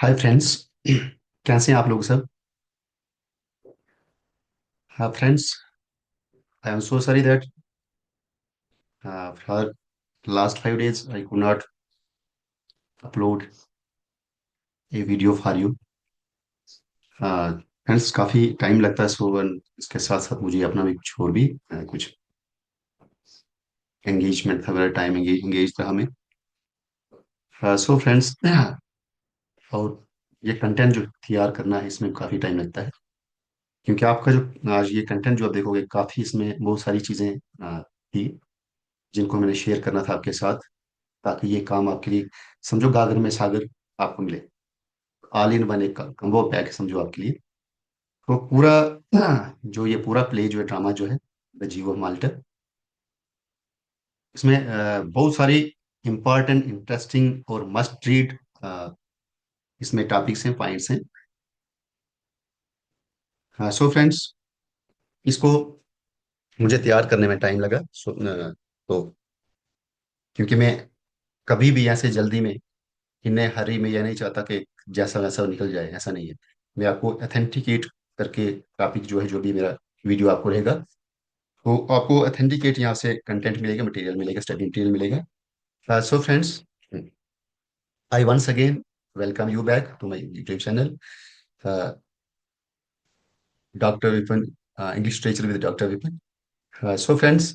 Hi friends. कैसे हैं आप लोग सब? हाँ friends, I am so sorry that for last 5 days I could not upload A video for you. Friends, काफ़ी टाइम लगता है, सो इसके साथ साथ मुझे अपना भी कुछ और भी कुछ एंगेजमेंट था, मेरा टाइम एंगेज था हमें। सो फ्रेंड्स, और ये कंटेंट जो तैयार करना है इसमें काफ़ी टाइम लगता है, क्योंकि आपका जो आज ये कंटेंट जो आप देखोगे काफ़ी इसमें बहुत सारी चीज़ें थी जिनको मैंने शेयर करना था आपके साथ, ताकि ये काम आपके लिए, समझो गागर में सागर आपको मिले। ऑल इन वन एक कम्बो पैक है समझो आपके लिए। तो पूरा जो ये पूरा प्ले जो है, ड्रामा जो है, द जीव ऑफ माल्टा, इसमें बहुत सारी इंपॉर्टेंट, इंटरेस्टिंग और मस्ट रीड इसमें टॉपिक्स हैं, पॉइंट्स हैं। सो फ्रेंड्स, इसको मुझे तैयार करने में टाइम लगा। तो क्योंकि मैं कभी भी ऐसे जल्दी में, इन्हें हरी में, यह नहीं चाहता कि जैसा वैसा निकल जाए, ऐसा नहीं है। मैं आपको ऑथेंटिकेट करके टॉपिक जो है, जो भी मेरा वीडियो आपको रहेगा, तो आपको ऑथेंटिकेट यहाँ से कंटेंट मिलेगा, मटेरियल मिलेगा, स्टडी मटेरियल मिलेगा। So friends, I once again welcome you back to my YouTube channel, doctor Vipin, English literature with doctor Vipin. So friends,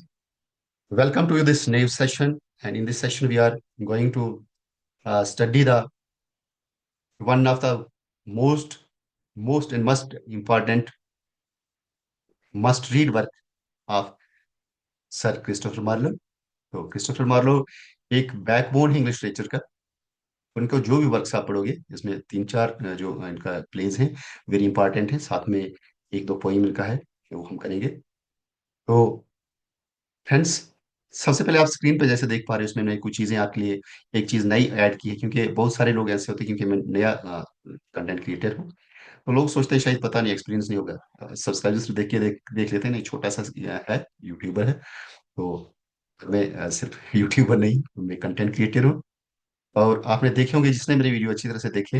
welcome to this new session, and in this session we are going to study the one of the most and most important must read work of sir Christopher Marlowe. तो Christopher Marlowe एक backbone है English literature का। उनको जो भी works आप पढ़ोगे, इसमें तीन चार जो इनका प्लेज हैं, वेरी इंपॉर्टेंट है, साथ में एक दो पोइम इनका है, वो हम करेंगे। तो फ्रेंड्स, सबसे पहले आप स्क्रीन पे जैसे देख पा रहे हो, इसमें मैंने कुछ चीजें आपके लिए, एक चीज नई ऐड की है, क्योंकि बहुत सारे लोग ऐसे होते हैं, क्योंकि मैं नया कंटेंट क्रिएटर हूँ, तो लोग सोचते हैं शायद पता नहीं, एक्सपीरियंस नहीं होगा। सब्सक्राइबर्स देख के देख लेते हैं, नहीं छोटा सा है, यूट्यूबर है। तो मैं सिर्फ यूट्यूबर नहीं, मैं कंटेंट क्रिएटर हूँ। और आपने देखे होंगे, जिसने मेरे वीडियो अच्छी तरह से देखे,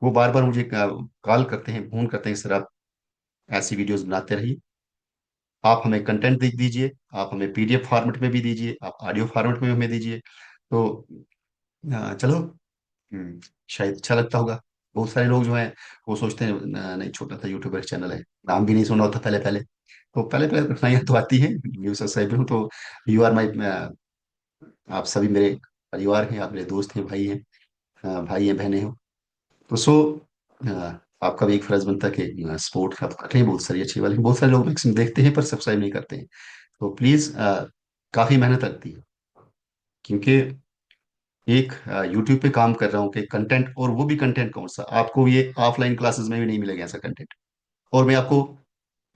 वो बार बार मुझे कॉल करते हैं, फोन करते हैं, सर आप ऐसी वीडियोस बनाते रहिए, आप हमें कंटेंट दे दीजिए, आप हमें पीडीएफ फॉर्मेट में भी दीजिए, आप ऑडियो फॉर्मेट में हमें दीजिए। तो चलो, शायद अच्छा लगता होगा। बहुत सारे लोग जो हैं वो सोचते हैं नहीं, छोटा सा यूट्यूबर चैनल है, नाम भी नहीं सुना होता पहले पहले। तो पहले पहले कठिनाइयां तो आती हैं, न्यू सब्सक्राइबर हूँ तो। यू आर माई, आप सभी मेरे परिवार हैं, आप मेरे दोस्त हैं, भाई हैं, भाई हैं, बहनें हो। तो आपका भी एक फर्ज बनता है कि सपोर्ट आप कर रहे हैं, बहुत सारी अच्छी वाली, बहुत सारे लोग मैक्सिमम देखते हैं पर सब्सक्राइब नहीं करते हैं। तो प्लीज, काफी मेहनत लगती है, क्योंकि एक यूट्यूब पे काम कर रहा हूँ कि कंटेंट, और वो भी कंटेंट कौन सा, आपको ये ऑफलाइन क्लासेस में भी नहीं मिलेगा ऐसा कंटेंट, और मैं आपको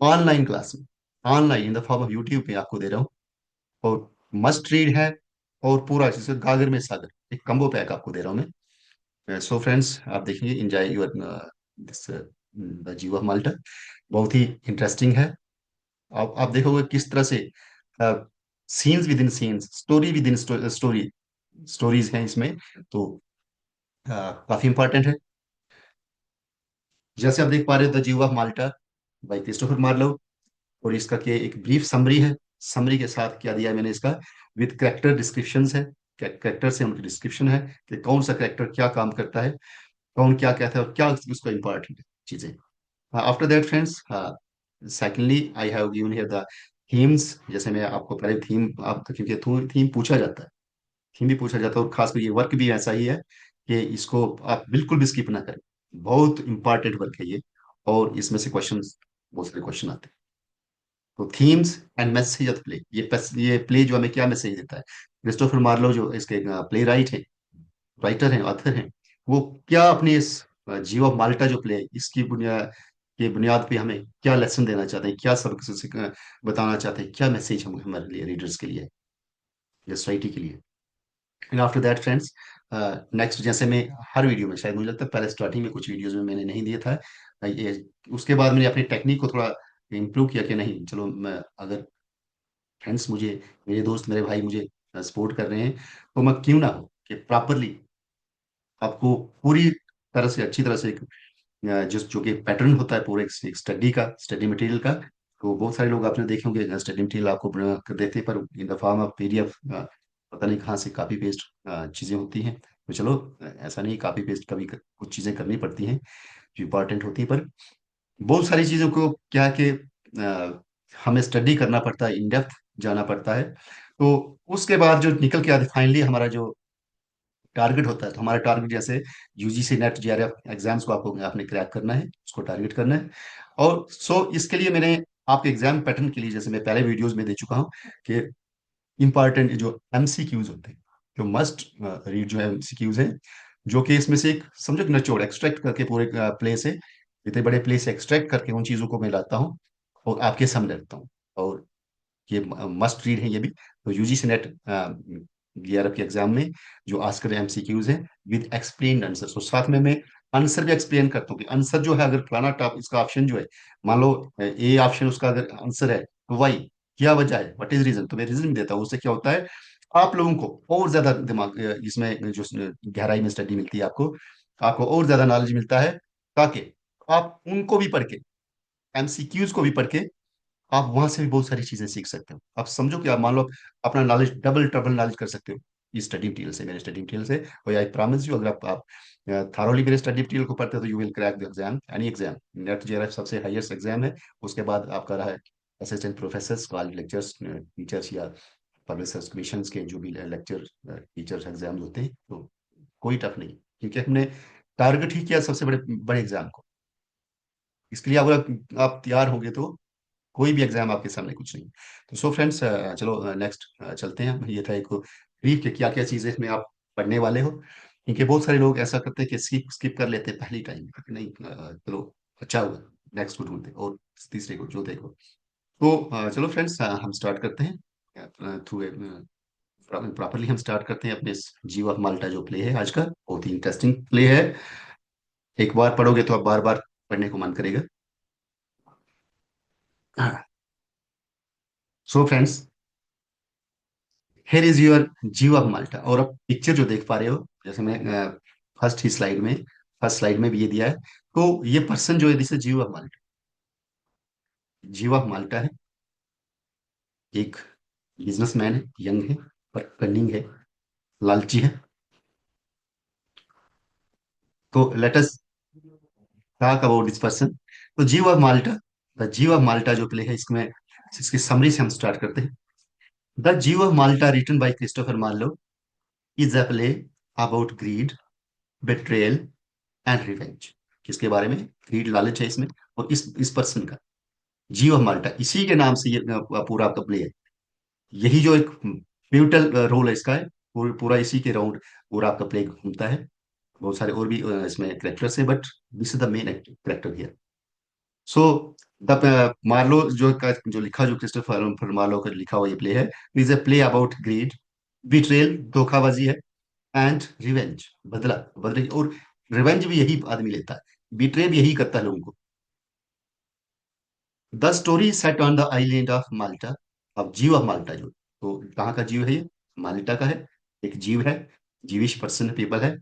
ऑनलाइन क्लास में, online in the form of YouTube पे आपको दे रहा हूँ। और मस्ट रीड है, और पूरा जैसे गागर में सागर, एक कम्बो पैक आपको दे रहा हूँ मैं। सो फ्रेंड्स, आप देखेंगे, एंजॉय योर दिस द जीवा माल्टा, बहुत ही इंटरेस्टिंग है। आप देखोगे किस तरह से scenes with in scenes, story with in story, stories हैं इसमें। तो काफी इंपॉर्टेंट है। जैसे आप देख पा रहे हो, the Jew of Malta by Christopher Marlowe, और इसका क्या एक ब्रीफ समरी है। समरी के साथ क्या दिया है मैंने इसका, विद करेक्टर डिस्क्रिप्शंस है, करेक्टर से उनकी डिस्क्रिप्शन है कि कौन सा करेक्टर क्या काम करता है, कौन क्या कहता है, और क्या उसका इंपॉर्टेंट चीजें। After that friends, secondly I have given here the themes. जैसे मैं आपको पहले थीम, आप क्योंकि थीम पूछा जाता है, थीम भी पूछा जाता है, और खासकर ये वर्क भी ऐसा ही है कि इसको आप बिल्कुल भी स्किप ना करें। बहुत इंपॉर्टेंट वर्क है ये, और इसमें से क्वेश्चन, बहुत सारे क्वेश्चन आते हैं। तो themes and message of play, ये प्ले जो हमें क्या मैसेज देता है, क्रिस्टोफर मार्लो जो इसके प्ले राइट है, राइटर हैं, ऑथर हैं, वो क्या अपने इस जियो ऑफ माल्टा जो प्ले है, इसकी बुनियाद के बुनियाद पे हमें क्या लेसन देना चाहते हैं, क्या सबक बताना चाहते हैं, क्या मैसेज हम हमारे लिए, रीडर्स के लिए या सोसाइटी के लिए। And after that friends, next, जैसे मैं हर वीडियो में, शायद मुझे लगता है पहले स्टार्टिंग में कुछ वीडियोस में मैंने नहीं दिया था ये, उसके बाद मैंने अपनी टेक्निक को थोड़ा इम्प्रूव किया कि नहीं चलो, मैं अगर फ्रेंड्स, मुझे, मेरे दोस्त, मेरे भाई मुझे सपोर्ट कर रहे हैं, तो मैं क्यों ना हो कि प्रॉपरली आपको पूरी तरह से अच्छी तरह से एक जिस जो कि पैटर्न होता है पूरे एक स्टडी का, स्टडी मटेरियल का। तो बहुत सारे लोग आपने देखे होंगे स्टडी मटेरियल आपको बना कर देते हैं, पर in the form of PDF, पता नहीं कहाँ से कॉपी पेस्ट चीजें होती हैं। तो चलो, ऐसा नहीं, कॉपी पेस्ट कभी कुछ चीजें करनी पड़ती हैं जो इंपॉर्टेंट होती है, पर बहुत सारी चीजों को क्या है कि हमें स्टडी करना पड़ता है, इन डेप्थ जाना पड़ता है। तो उसके बाद जो निकल के आते फाइनली हमारा जो टारगेट होता है, तो हमारा टारगेट जैसे यूजीसी नेट जेआरएफ एग्जाम्स को आपको आपने क्रैक करना है, उसको टारगेट करना है। और इसके लिए मैंने आपके एग्जाम पैटर्न के लिए, जैसे मैं पहले वीडियोस में दे चुका हूँ कि इंपॉर्टेंट जो एमसीक्यूज होते हैं, जो मस्ट रीड जो है एमसीक्यूज है, जो कि इसमें से एक समझो कि निचोड़ एक्सट्रैक्ट करके पूरे प्ले से, इतने बड़े प्ले से एक्सट्रैक्ट करके उन चीजों को मैं लाता हूँ और आपके सामने रखता हूँ। और ये मस्ट रीड है ये भी। तो यूजीसी नेट जेआरएफ के एग्जाम में जो आस्कर एमसीक्यूज है विद एक्सप्लेन आंसर, तो साथ में मैं आंसर भी एक्सप्लेन करता हूँ कि आंसर जो है, अगर फलाना टॉप इसका ऑप्शन जो है, मान लो ए ऑप्शन उसका अगर आंसर है तो वाई, क्या वजह है, व्हाट इज रीजन, तो मैं रीजन भी देता हूँ। उससे क्या होता है, आप लोगों को और ज्यादा दिमाग इसमें जो गहराई में स्टडी मिलती है, आपको आपको और ज्यादा नॉलेज मिलता है, ताकि आप उनको भी पढ़ के, एमसीक्यूज को भी पढ़ के, आप वहां से भी बहुत सारी चीजें सीख सकते हो। आप समझो कि आप मान लो अपना नॉलेज डबल ट्रबल नॉलेज कर सकते हो इस स्टडी मटेरियल से, मेरे स्टडी मटेरियल से। और आई प्रॉमिस यू, अगर आप थारोली मेरे स्टडी मटेरियल को पढ़ते हो तो you will crack the exam, any exam. Net JRF सबसे हाईएस्ट एग्जाम है। उसके बाद आपका रहा है assistant professor, college lectures, teachers या पब्लिक कमीशन के जो भी लेक्चर टीचर्स एग्जाम होते हैं, तो कोई टफ नहीं, क्योंकि हमने टारगेट ही किया सबसे बड़े बड़े एग्जाम को। इसके लिए अगर आप तैयार होंगे तो कोई भी एग्जाम आपके सामने कुछ नहीं। तो सो फ्रेंड्स, चलो नेक्स्ट चलते हैं। ये था एक ब्रीफ कि क्या क्या चीजें इसमें आप पढ़ने वाले हो, क्योंकि बहुत सारे लोग ऐसा करते हैं कि स्किप स्किप कर लेते हैं पहली टाइम, नहीं चलो अच्छा हुआ, नेक्स्ट को ढूंढते और तीसरे को जो देखो। तो चलो फ्रेंड्स, हम स्टार्ट करते हैं थ्रू प्रॉपरली। हम स्टार्ट करते हैं अपने जीव ऑफ माल्टा जो प्ले है आज का, बहुत ही इंटरेस्टिंग प्ले है। एक बार पढ़ोगे तो आप बार बार पढ़ने को मन करेगा। So friends, here is your जीव ऑफ माल्टा। और अब पिक्चर जो देख पा रहे हो, जैसे मैं फर्स्ट ही स्लाइड में, फर्स्ट स्लाइड में भी ये दिया है, तो ये पर्सन जो है दिस जीव ऑफ माल्टा, जीव ऑफ माल्टा है, एक बिजनेसमैन है, यंग है पर कनिंग है, लालची है। तो let us talk about this person. तो जीव of Malta, the Jew of माल्टा जो प्ले है, इसमें इसकी समरी से हम स्टार्ट करते हैं। The Jew of Malta written by Christopher Marlowe is a play about greed, betrayal and revenge. किसके बारे में? ग्रीड, लालच है इसमें, और इस पर्सन का, जीव ऑफ माल्टा, इसी के नाम से ये पूरा आपका प्ले है। यही जो एक पिवटल रोल है इसका है, पूरा इसी के राउंड पूरा आपका प्ले घूमता है। बहुत सारे और भी इसमें कैरेक्टर्स है, but this is the main character here. So the Marlowe जो लिखा, जो क्रिस्टोफर मार्लो का लिखा हुआ ये प्ले है, is a play about greed, betrayal, धोखाबाजी है, एंड रिवेंज, बदला, बदले, और रिवेंज भी यही आदमी लेता है, बिट्रे भी यही करता है लोगों को। The story set on the island of Malta. अब जीव ऑफ माल्टा जो, तो कहाँ का जीव है ये? माल्टा का है, एक जीव है, जीविश पर्सन पीपल है,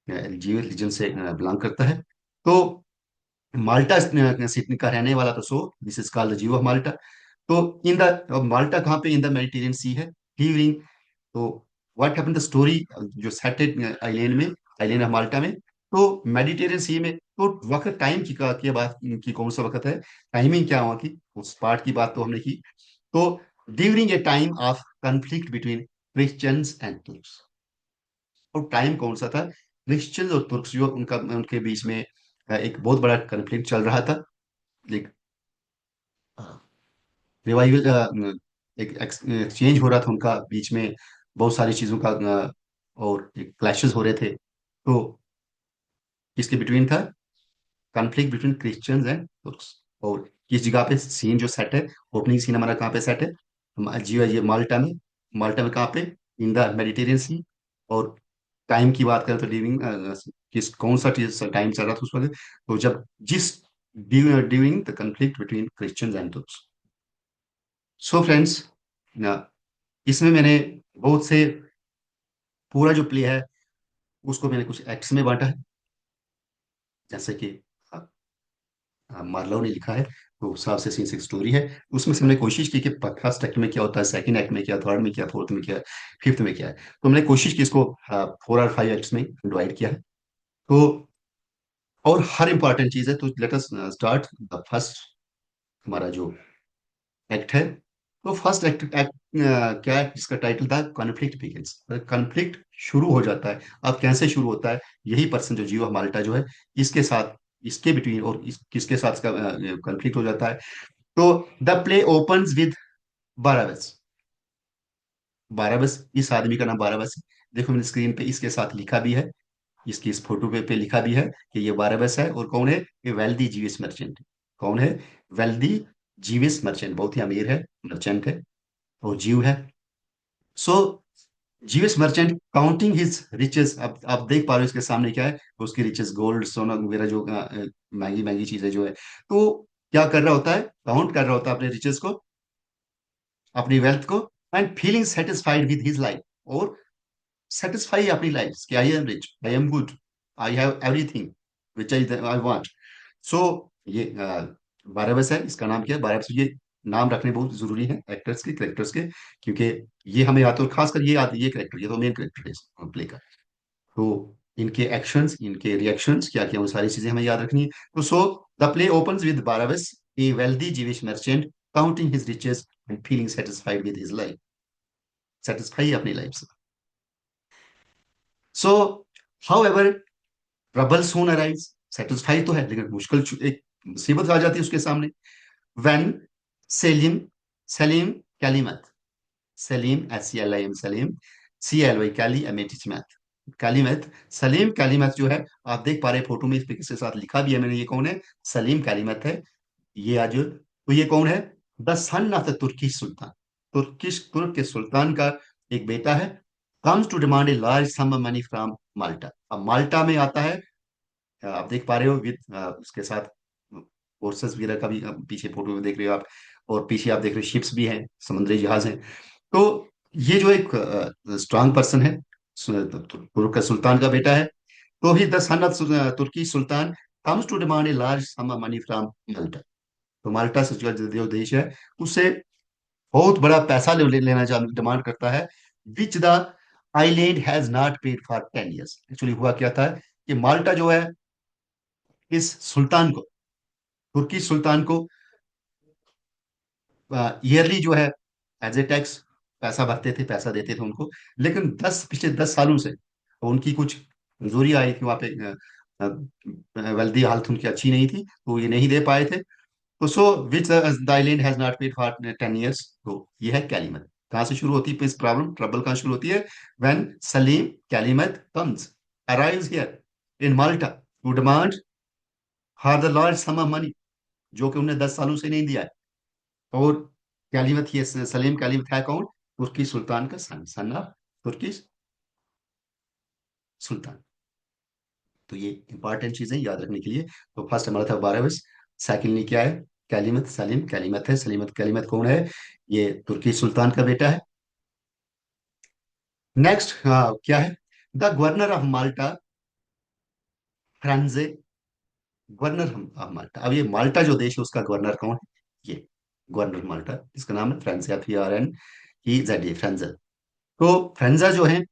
जीव रिलीजन से बिलोंग करता है। तो माल्टा सिडनी का रहने वाला, तो सो this is called the Jew of Malta. तो इन द माल्टा कहाँ पे? इन द मेडिटेरियन सी है, हीविंग। तो व्हाट हैपन द स्टोरी, जो सेट आइलैंड में, आइलैंड ऑफ माल्टा में, तो मेडिटेरियन सी में। तो वक्त टाइम की बात की, कौन सा वक्त है, टाइमिंग क्या हुआ की, उस पार्ट की बात तो हमने की। तो during a time of conflict between Christians and Turks. और टाइम कौन सा था? क्रिश्चियंस और तुर्क्स जो उनका, उनके बीच में एक बहुत बड़ा कंफ्लिक्ट चल रहा था। एक रिवाइवल, एक एक्सचेंज हो रहा था उनका बीच में, बहुत सारी चीजों का और क्लैशेस हो रहे थे। तो किसके बिटवीन था? Conflict between Christians and Turks. और किस जगह पे सीन जो सेट है, ओपनिंग सीन हमारा कहाँ पे सेट है? जी ये माल्टा में। माल्टा में कहाँ पे? इन द मेडिटेरियन सी। और टाइम की बात करें तो ड्यूरिंग, किस कौन सा टाइम चल रहा था उस वक्त? तो जब जिस during the conflict between Christians and Turks. So friends, इसमें मैंने बहुत से, पूरा जो प्ले है उसको मैंने कुछ एक्ट्स में बांटा है। जैसे कि मार्लो ने लिखा है, तो उस हिसाब से सीन सिक्स स्टोरी है। उसमें से हमने कोशिश की कि फर्स्ट एक्ट में क्या होता है, सेकंड एक्ट में क्या, थर्ड में क्या, फोर्थ में क्या, फिफ्थ में क्या है। तो हमने कोशिश की इसको 4 और 5 एक्ट्स में डिवाइड किया है। तो और हर इंपॉर्टेंट चीज है, तो let us start the first. हमारा जो एक्ट है, तो फर्स्ट एक्ट क्या है, जिसका टाइटल था कॉन्फ्लिक्ट बिगिंस। कॉन्फ्लिक्ट शुरू हो जाता है। अब कैसे शुरू होता है, यही पर्सन जो जियो माल्टा जो है, इसके साथ, इसके बिटवीन और किसके साथ इसका कॉन्फ्लिक्ट हो जाता है। तो द प्ले ओपन्स विद बाराबस। बाराबस, इस आदमी का नाम बाराबस है। देखो मैंने स्क्रीन पे इसके साथ लिखा भी है, इसकी इस फोटो पे लिखा भी है कि ये बाराबस है। और कौन है, ये वेल्दी जीविस मर्चेंट। कौन है, वेल्दी जीविस मर्चेंट, बहुत ही अमीर है, मर्चेंट है और जीव है। So Jewish merchant counting his riches. अब आप देख पा रहे हो इसके सामने क्या है, उसकी रिचेस, गोल्ड सोना वगैरह, जो महंगी महंगी चीजें जो है। तो क्या कर रहा होता है, काउंट कर रहा होता है अपने रिचेस को, अपनी वेल्थ को। And feeling satisfied with his life, और सेटिस्फाई अपनी लाइफ कि I am rich, I am good, I have everything which I want. So ये बारहबस है, इसका नाम क्या है, बारहबस। ये नाम रखने बहुत जरूरी है एक्टर्स के, करेक्टर्स के, क्योंकि ये हमें याद, और खासकर ये याद, ये करेक्टर, ये तो मेन करेक्टर है प्ले का। तो इनके एक्शंस, इनके रिएक्शंस क्या क्या, वो सारी चीजें हमें याद रखनी है। तो so the play opens with Barabas, a wealthy Jewish merchant, counting his riches and feeling satisfied with his life. Satisfy अपनी लाइफ से। So however trouble soon arise. Satisfy तो है, लेकिन मुश्किल एक मुसीबत आ जाती है उसके सामने। When Selim, Salim Calymath, Salim SCLIM, Salim CLY, Caly एमेटिच मैथ, कैलीमत, सलीम कैलीमत जो है, आप देख पा रहे हैं फोटो में, इस पिक के साथ लिखा भी है मैंने, ये कौन है, सलीम कैलीमत है। ये आज, तो ये कौन है, the son of the Turkish sultan, तुर्क के सुल्तान का एक बेटा है। Comes to demand a large sum money from Malta. अब माल्टा में आता है, आप देख पा रहे हो विद उसके साथ फोर्सेस वगैरह का भी, पीछे फोटो में देख रहे हो आप, और पीछे आप देख रहे हो शिप्स भी हैं, समुद्री जहाज हैं। तो ये जो एक स्ट्रांग पर्सन है, तुर्क का सुल्तान का बेटा है। तो he the son of Turkey sultan comes to demand a large sum money from Malta. तो माल्टा से जो देश है, उससे बहुत बड़ा पैसा लेना डिमांड करता है, विच the island has not paid for 10 years. Actually हुआ क्या था कि माल्टा जो है, इस सुल्तान को, तुर्की सुल्तान को ईयरली जो है एज ए टैक्स पैसा भरते थे, पैसा देते थे उनको। लेकिन पिछले 10 सालों से उनकी कुछ कमजोरी आई थी वहां पे, वेल्दी हालत उनकी अच्छी नहीं थी, तो ये नहीं दे पाए थे। तो so which the island has not paid for 10 years. तो ये है कैलीमत। कहाँ से शुरू होती है इस प्रॉब्लम, ट्रबल कहाँ शुरू होती है, when Salim Calymath comes arrives here in Malta to demand for the large sum of money, जो कि उन्हें 10 सालों से नहीं दिया है। और कैलिमत, ये सलीम कैलिमत है कौन, तुर्की सुल्तान का सन, सन ऑफ तुर्की सुल्तान। तो ये इंपॉर्टेंट चीजें याद रखने के लिए। तो फर्स्ट हमारा था बारहवें, सेकंडली क्या है, कैलिमत, सलीम कैलिमत है। सलीमत कैलिमत कौन है, ये तुर्की सुल्तान का बेटा है। नेक्स्ट क्या है, the governor of Malta, Ferneze, governor of Malta. अब ये माल्टा जो देश है, उसका गवर्नर कौन है, ये गवर्नर माल्टा, इसका नाम है फ्रांस, FRNEZ, फ्रांजा। तो फ्रांजा जो है,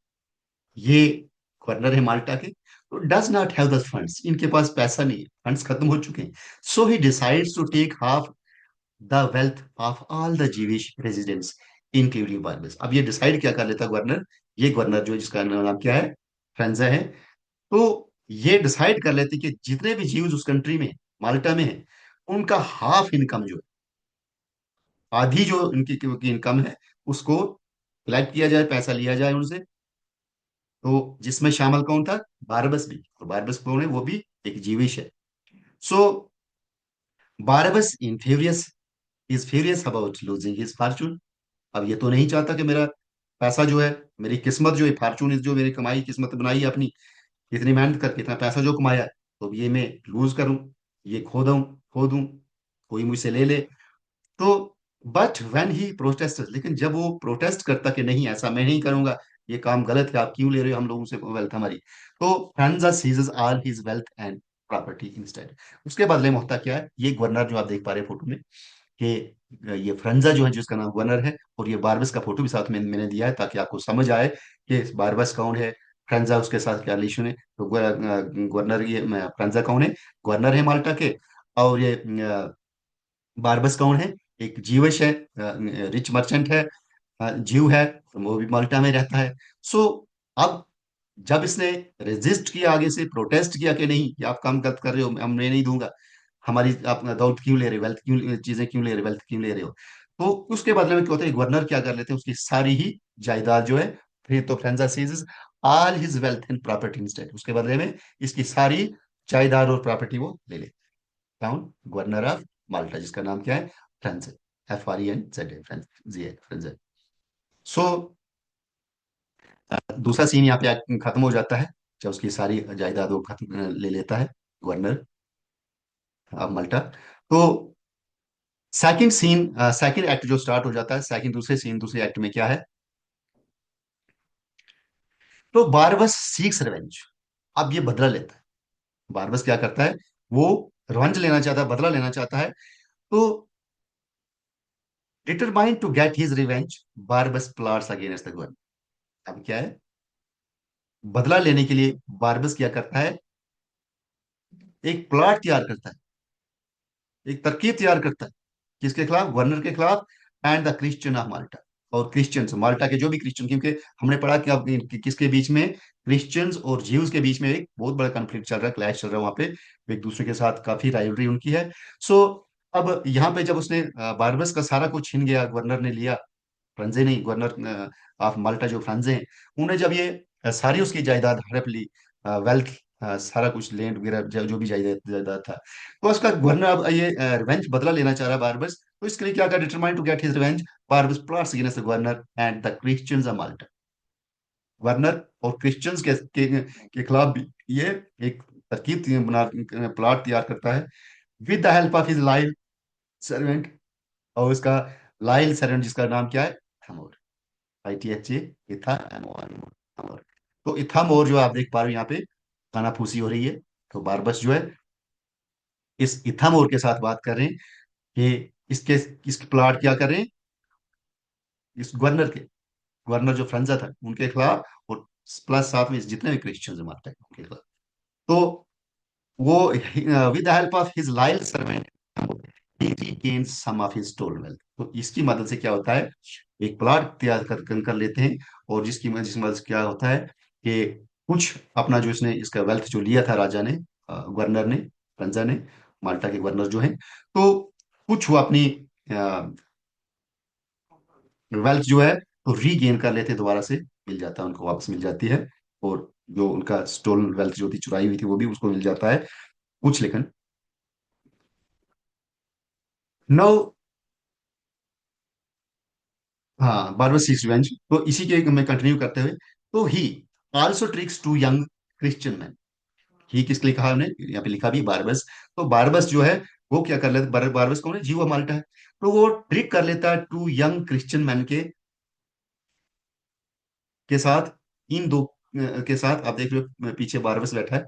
ये गवर्नर है माल्टा के। तो does not have the funds, इनके पास पैसा नहीं है, फंड्स खत्म हो चुके हैं। So he decides to take half the wealth of all the Jewish residents including Barabas. अब ये डिसाइड क्या कर लेता गवर्नर, ये गवर्नर जो है, जिसका नाम क्या है, फ्रेंजा है। तो ये डिसाइड कर लेते कि जितने भी जीव उस कंट्री में, माल्टा में है, उनका हाफ इनकम जो है, आधी जो इनकी इनकम है, उसको कलेक्ट किया जाए, पैसा लिया जाए उनसे। तो जिसमें शामिल कौन था, बारबस भी। और बारबस कौन है, वो भी एक जीविश है। So Barabas in furious, is furious about losing his fortune. अब ये तो नहीं चाहता कि मेरा पैसा जो है, मेरी किस्मत जो है, फॉर्चून इज, जो मेरी कमाई किस्मत बनाई है अपनी, इतनी मेहनत करके इतना पैसा जो कमाया है, तो ये मैं लूज करूं, ये खो दूं, कोई मुझसे ले ले। तो बट व्हेन ही प्रोटेस्ट, लेकिन जब वो प्रोटेस्ट करता कि नहीं, ऐसा मैं नहीं करूंगा, ये काम गलत है, आप क्यों ले रहे हो हम लोगों से वेल्थ हमारी। तो Ferneze seizes all his wealth and property instead. उसके बदले में होता क्या है, ये गवर्नर जो आप देख पा रहे हैं फोटो में, कि ये फ्रंजा जो है जिसका नाम गवर्नर है, और ये बारबस का फोटो भी साथ में मैंने दिया है ताकि आपको समझ आए कि बारबस कौन है, फ्रंजा उसके साथ क्या रिलेशन है। तो गवर्नर, ये फ्रंजा कौन है, गवर्नर है माल्टा के। और ये बारबस कौन है, एक जीविश है, रिच मर्चेंट है, जीव है, तो वो भी माल्टा में रहता है। सो अब जब इसने रेजिस्ट किया, आगे से प्रोटेस्ट किया कि नहीं, ये आप काम गलत कर रहे हो, हम मैं नहीं दूंगा, हमारी आप दौलत क्यों ले रहे हो, वेल्थ क्यों, चीजें क्यों ले रहे हो, वेल्थ क्यों ले रहे हो। तो उसके बदले में क्या होता है, गवर्नर क्या कर लेते हैं, उसकी सारी ही जायदाद जो है, फिर तो Ferneze seizes all his wealth and property instead, उसके बदले में इसकी सारी जायदाद और प्रॉपर्टी वो ले लेते हैं। कौन, गवर्नर ऑफ माल्टा, जिसका नाम क्या है, फ्रेंज, FRENZ, फ्रेंज। सो दूसरा सीन यहाँ पे खत्म हो जाता है, जब उसकी सारी जायदाद वो खत्म ले लेता है गवर्नर ऑफ माल्टा। तो सेकंड सीन, सेकंड एक्ट जो स्टार्ट हो जाता है, सेकंड दूसरे सीन दूसरे एक्ट में क्या है, तो बारबस सीक्स रिवेंज। अब ये बदला लेता है, बारबस क्या करता है, वो रिवेंज लेना चाहता है, बदला लेना चाहता है। तो determined to get his revenge, Barabas plots against the governor. अब क्या है, बदला लेने के लिए बारबस क्या करता है, एक प्लॉट तैयार करता है, एक तरकीब तैयार करता है, किसके खिलाफ, गवर्नर के खिलाफ, and the Christian of Malta, और क्रिश्चियंस माल्टा के जो भी क्रिश्चियन, क्योंकि हमने पढ़ा कि अब किसके बीच में, क्रिश्चियंस और ज्यूज के बीच में एक बहुत बड़ा कॉन्फ्लिक्ट चल रहा है, क्लैश चल रहा है वहां पे, एक दूसरे के साथ काफी राइवलरी उनकी है। सो अब यहाँ पे जब उसने बारबस का सारा कुछ छीन गया, गवर्नर ने लिया, फ्रांजे नहीं, गवर्नर ऑफ माल्टा जो फ्रांजे हैं, उन्हें जब ये सारी उसकी जायदाद हड़प ली, वेल्थ, सारा कुछ लैंड वगैरह जो भी जायदाद जायदाद था, तो उसका गवर्नर अब ये रिवेंज बदला लेना चाह रहा है बारबस। तो इसके लिए क्या कर, determine to get his revenge, Barabas plots against the governor and the Christians of Malta. Governor और क्रिश्चियंस के खिलाफ भी ये एक तरकीब बना, प्लॉट तैयार करता है, with the help of his लाइल सर्वेंट, और उसका लाइल सर्वेंट जिसका नाम क्या है, थमोर, ITHA, इथा एमओआर। तो इथामोर जो आप देख पा रहे हो यहाँ पे कानाफूसी हो रही है, तो बारबस जो है इस इथामोर के साथ बात कर रहे हैं कि इसके प्लाट क्या कर रहे हैं, इस गवर्नर के, गवर्नर जो फ्रंजा था उनके खिलाफ, और प्लस साथ में जितने भी क्रिश्चियंस मारते हैं उनके खिलाफ। तो वो with the help of his loyal servant he regains some of his stolen wealth। तो इसकी मदद से क्या होता है, एक प्लाट तैयार कर लेते हैं, और जिसकी मदद से क्या होता है कि कुछ अपना जो इसने इसका वेल्थ जो लिया था राजा ने, गवर्नर ने, फ्रंजा ने, माल्टा के गवर्नर जो है, तो कुछ वो अपनी वेल्थ जो है तो रीगेन कर लेते हैं, दोबारा से मिल जाता है उनको, वापस मिल जाती है। और जो उनका स्टोलन वेल्थ जो थी, चुराई हुई थी, वो भी उसको मिल जाता है कुछ, लेकिन नो। हाँ, बारबर सीक्स रिवेंज, तो इसी के मैं कंटिन्यू करते हुए, तो he also tricks to young Christian man. ही किसके लिए कहा हमने, यहाँ पे लिखा भी बारबस। तो बारबस जो है वो क्या कर लेता है, बारबस कौन है, जीवा माल्टा है। तो वो ट्रिक कर लेता है टू यंग क्रिश्चियन मैन के साथ, इन दो के साथ। आप देख रहे हो पीछे बारबस बैठा है,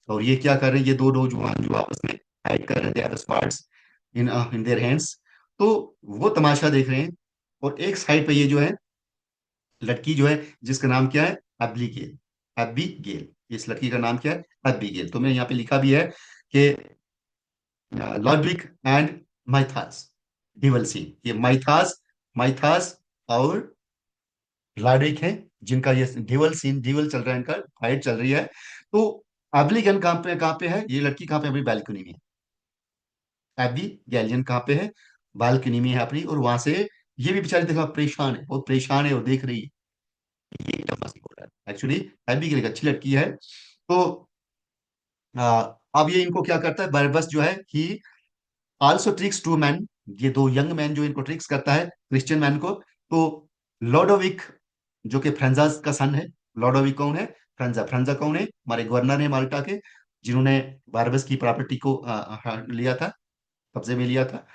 और ये क्या कर रहे हैं, ये दो नौजवान जो आपस में फाइट कर रहे थे, spears in in their hands. तो वो तमाशा देख रहे हैं, और एक साइड पे ये जो है लड़की जो है, जिसका नाम क्या है, एब्लीगेल, एबीगेल, इस लड़की का नाम क्या है, एबीगेल। तो मैं यहाँ पे लिखा भी है कि लॉड्रिक एंड माइथास, डिवल सीन, ये माइथास, माइथास और लॉड्रिक है, जिनका ये डिवल सीन, डिवल चल रहा है, इनका फाइट चल रही है। तो एब्लीगेल कहाँ पे है, ये लड़की कहाँ पे, अपनी बालकनी में, एबी गैलियन कहाँ पे है, बालकनी में है अपनी, और वहां से ये भी बेचारी देखा परेशान है, बहुत परेशान है, और देख रही है ये एकदम मस्ती हो रहा है। एक्चुअली एबी की एक अच्छी लड़की है। तो अब ये इनको क्या करता है, बरबस जो है, he also tricks two man, ये दो यंग मैन जो इनको ट्रिक्स करता है, क्रिश्चियन मैन को। तो लॉडोविक जो कि फ्रेंजा का सन है, लॉडोविक कौन है, फ्रेंजा, फ्रेंजा कौन है, हमारे गवर्नर है माल्टा के, जिन्होंने बारबस की प्रॉपर्टी को लिया था, कब्जे में लिया था।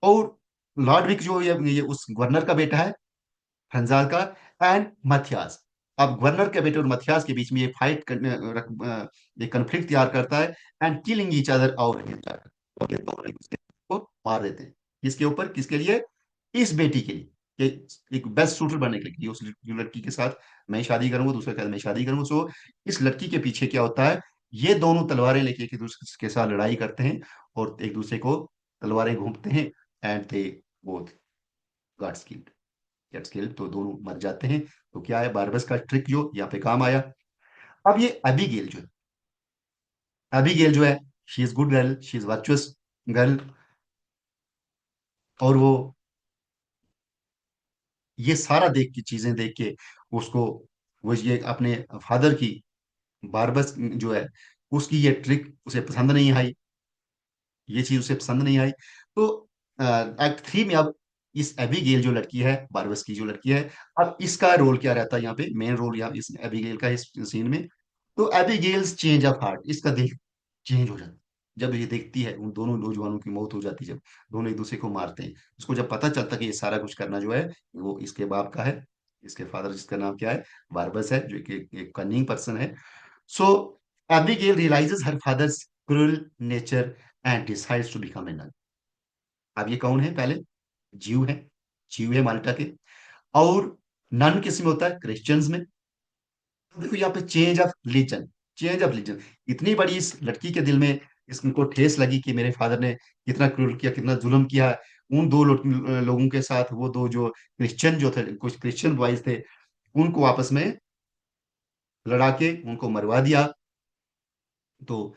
और लॉर्ड विक जो ये उस गवर्नर का बेटा है, फ्रेंजा का, एंड मथियास, अब गवर्नर के बेटे और मथियास के बीच में ये ये कन्फ्लिक्ट तैयार करता है, एंड किलिंग ईच अदर और ये दोनों एक दूसरे को मार देते हैं। किसके ऊपर, किसके लिए? इस बेटी के लिए, कि एक बेस्ट शूटर बनने के लिए, कि उस लड़की के साथ मैं शादी करूंगा, दूसरे के साथ मैं शादी करूंगा। सो इस लड़की के पीछे क्या होता है, ये दोनों तलवारें लेके एक दूसरे के साथ लड़ाई करते हैं, और एक दूसरे को तलवारें घूमते हैं, and they both got killed, gets killed, तो दोनों मर जाते हैं। तो क्या है, बारबस का ट्रिक जो यहाँ पे काम आया। अब ये एबीगेल जो है, एबीगेल जो है, she is good girl, she is virtuous girl, और वो ये सारा देख की चीजें देख के उसको, वो ये अपने फादर की, बारबस जो है, उसकी ये ट्रिक उसे पसंद नहीं आई, ये चीज उसे पसंद नहीं आई। तो एक्ट 3 में अब इस एबीगेल जो लड़की है, बारबस की जो लड़की है, अब इसका रोल क्या रहता है यहाँ पे, मेन रोल यहाँ इस एबीगेल का, इस सीन में। तो एबीगेल्स चेंज ऑफ हार्ट, इसका दिल चेंज हो जाता है जब ये देखती है उन दोनों नौजवानों की मौत हो जाती है, जब दोनों एक दूसरे को मारते हैं। उसको जब पता चलता कि ये सारा कुछ करना जो है वो इसके बाप का है, इसके फादर जिसका नाम क्या है, बारबस है, जो कि एक कनिंग पर्सन है। So Abigail realises her father's cruel nature and decides to become a nun. अब ये कौन है, पहले जीव है, जीव है माल्टा के, और नन किस में होता है, क्रिश्चियंस में। तो देखो यहाँ पे change of religion, change of religion, इतनी बड़ी इस लड़की के दिल में इसको ठेस लगी कि मेरे फादर ने कितना क्रूर किया, कितना जुल्म किया उन दो लोगों के साथ। वो दो जो क्रिश्चियन जो थे, कुछ क्रिश्चियन बॉयज थे, उनको आपस में लड़ा के उनको मरवा दिया। तो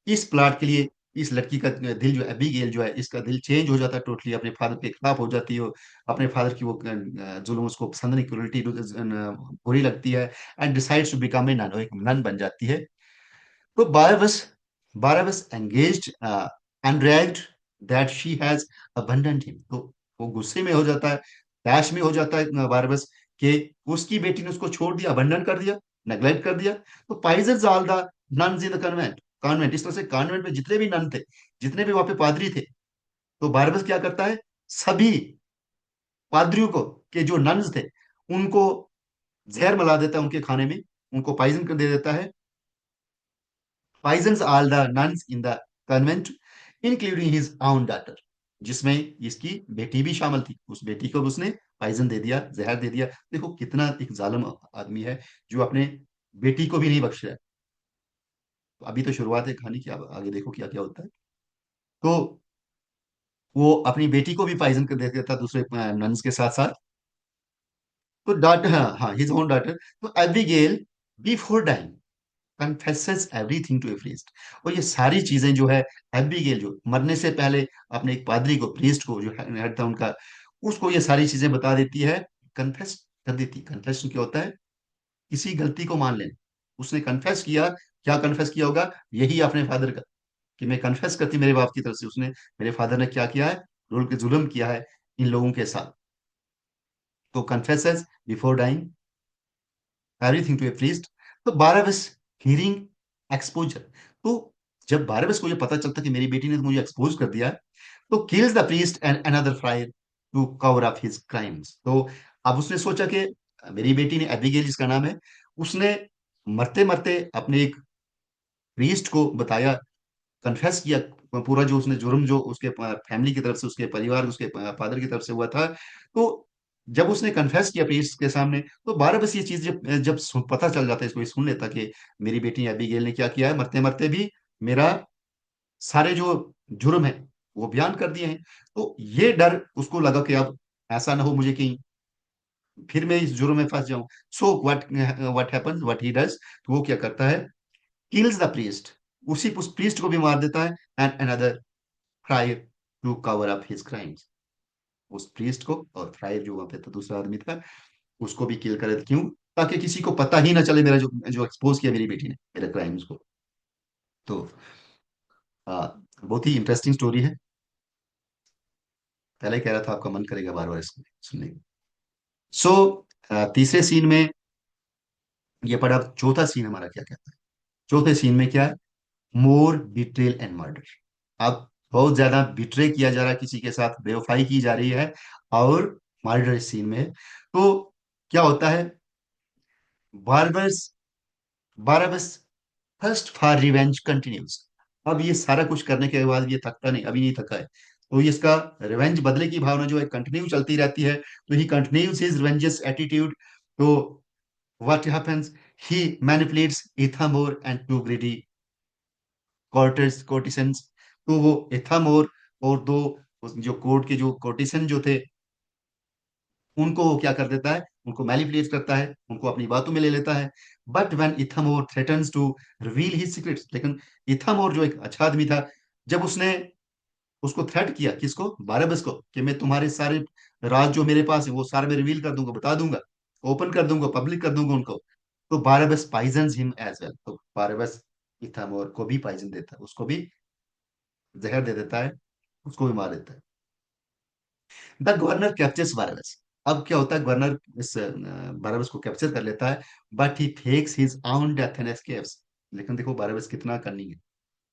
इस प्लाट के लिए इस लड़की का दिल जो एबीगेल जो है, इसका दिल चेंज हो जाता है टोटली, अपने फादर के खिलाफ हो जाती है। अपने फादर की वो जुल्म उसको पसंद नहीं, क्रूरटी बुरी लगती है, and decides to become a nun, एक नन बन जाती है। तो Barabas engaged and that she has abandoned him. तो वो गुस्से में हो जाता है, दैश में हो जाता है बारबस, कि उसकी बेटी ने उसको छोड़ दिया, अबंडन कर दिया, नेग्लेक्ट कर दिया। तो poisons all the nuns in the convent, convent, इस तरह से कॉन्वेंट में जितने भी नन थे, जितने भी वहां पे पादरी थे, तो बारबस क्या करता है, सभी पादरियों को, के जो नन्स थे, उनको जहर मिला देता है उनके खाने में, उनको पॉइजन कर दे देता है। poisons all the nuns in the convent, including his own daughter, जिसमें इसकी बेटी भी शामिल थी। उस बेटी को उसने पॉइजन दे दिया, जहर दे दिया। देखो कितना एक जालिम आदमी है, जो अपने बेटी को भी नहीं बख्श रहा है। तो अभी तो शुरुआत है कहानी की, अब आगे देखो क्या क्या होता है। तो वो अपनी बेटी को भी पॉइजन कर दे देता दूसरे नन्स के साथ साथ। तो डॉटर, हाँ हाँ, हिज ओन डॉटर। तो Abigail before dying confesses everything to a priest. और ये सारी चीजें जो है, एबिगेल जो मरने से पहले अपने एक पादरी को, प्रीस्ट को, जो हेड था उनका, उसको ये सारी चीजें बता देती है, कन्फेस कर देती। कन्फेशन क्या होता है, किसी गलती को मान लेना। उसने कन्फेस किया, क्या कन्फेस किया होगा, यही अपने फादर का, कि मैं कन्फेस करती मेरे बाप की तरफ से, उसने, मेरे फादर ने क्या किया है, रोल के जुल्म किया है इन लोगों के साथ। तो confesses before dying everything to a priest. तो बारहबस हियरिंग एक्सपोजर। तो जब बारहबस को ये पता चलता कि मेरी बेटी ने तो मुझे एक्सपोज कर दिया, तो kills the priest and another friar to cover up his crimes. तो अब उसने सोचा कि मेरी बेटी ने, एबिगेल जिसका नाम है, उसने मरते मरते अपने एक प्रीस्ट को बताया, कन्फेस किया पूरा जो उसने जुर्म, जो उसके फैमिली की तरफ से, उसके परिवार, उसके फादर की तरफ से हुआ था। तो जब उसने कन्फेस किया प्रीस्ट के सामने, तो 12 बस ये चीज जब जब पता चल जाता है इसको, ये सुन लेता कि मेरी बेटी एबिगेल ने क्या किया है, मरते मरते भी मेरा सारे जो जुर्म है वो बयान कर दिए हैं। तो ये डर उसको लगा कि अब ऐसा ना हो मुझे कहीं फिर मैं इस जुर्म में फंस जाऊं। So what what happens, what he does, तो वो क्या करता है, किल्स द प्रीस्ट, उस प्रीस्ट को भी मार देता है, and another friar to cover up his crimes. उस प्रीस्ट को, और फ्रायर जो वहां पे था दूसरा आदमी था, उसको भी किल करे। क्यों? ताकि किसी को पता ही ना चले मेरा जो जो एक्सपोज किया मेरी बेटी ने, मेरे क्राइम्स को। तो बहुत ही इंटरेस्टिंग स्टोरी है। पहले कह रहा था आपका मन करेगा बार बार इसको सुनने का। सो तीसरे सीन में ये पड़ा। चौथा सीन हमारा क्या कहता है, चौथे सीन में क्या है, मोर बिट्रेल एंड मर्डर। अब बहुत ज्यादा बिट्रे किया जा रहा है, किसी के साथ बेवफाई की जा रही है, और मर्डर इस सीन में है। तो क्या होता है, Barbes Barbes thirst for revenge continues. अब ये सारा कुछ करने के बाद ये थकता नहीं, अभी नहीं थका है, तो ये इसका रिवेंज, बदले की भावना जो है कंटिन्यू चलती रहती है। तो he continues his revengeous attitude. तो what happens, he manipulates Ithamore and two greedy courtesans. तो वो इथामोर और दो जो कोर्ट के जो कोर्टिसन जो थे, उनको वो क्या कर देता है, उनको मैनिपुलेट करता है, उनको अपनी बातों में ले लेता है। But when Ithamore threatens to reveal his secrets, लेकिन इथामोर जो एक अच्छा आदमी था, जब उसने उसको थ्रेट किया, किसको, बारबस को, कि मैं तुम्हारे सारे राज जो मेरे पास है वो सारे मैं रिवील कर दूंगा, बता दूंगा, ओपन कर दूंगा, पब्लिक कर दूंगा उनको, तो बारबस पाइजन्स हिम एज वेल। तो बारबस इथामोर को भी पाइजन देता है, उसको भी जहर दे देता है, उसको भी मार देता है। The governor captures Barabas. अब क्या होता है, गवर्नर इस बारबस को कैप्चर कर लेता है, but he fakes his own death and escapes. लेकिन देखो बारबस कितना कन्निंग है,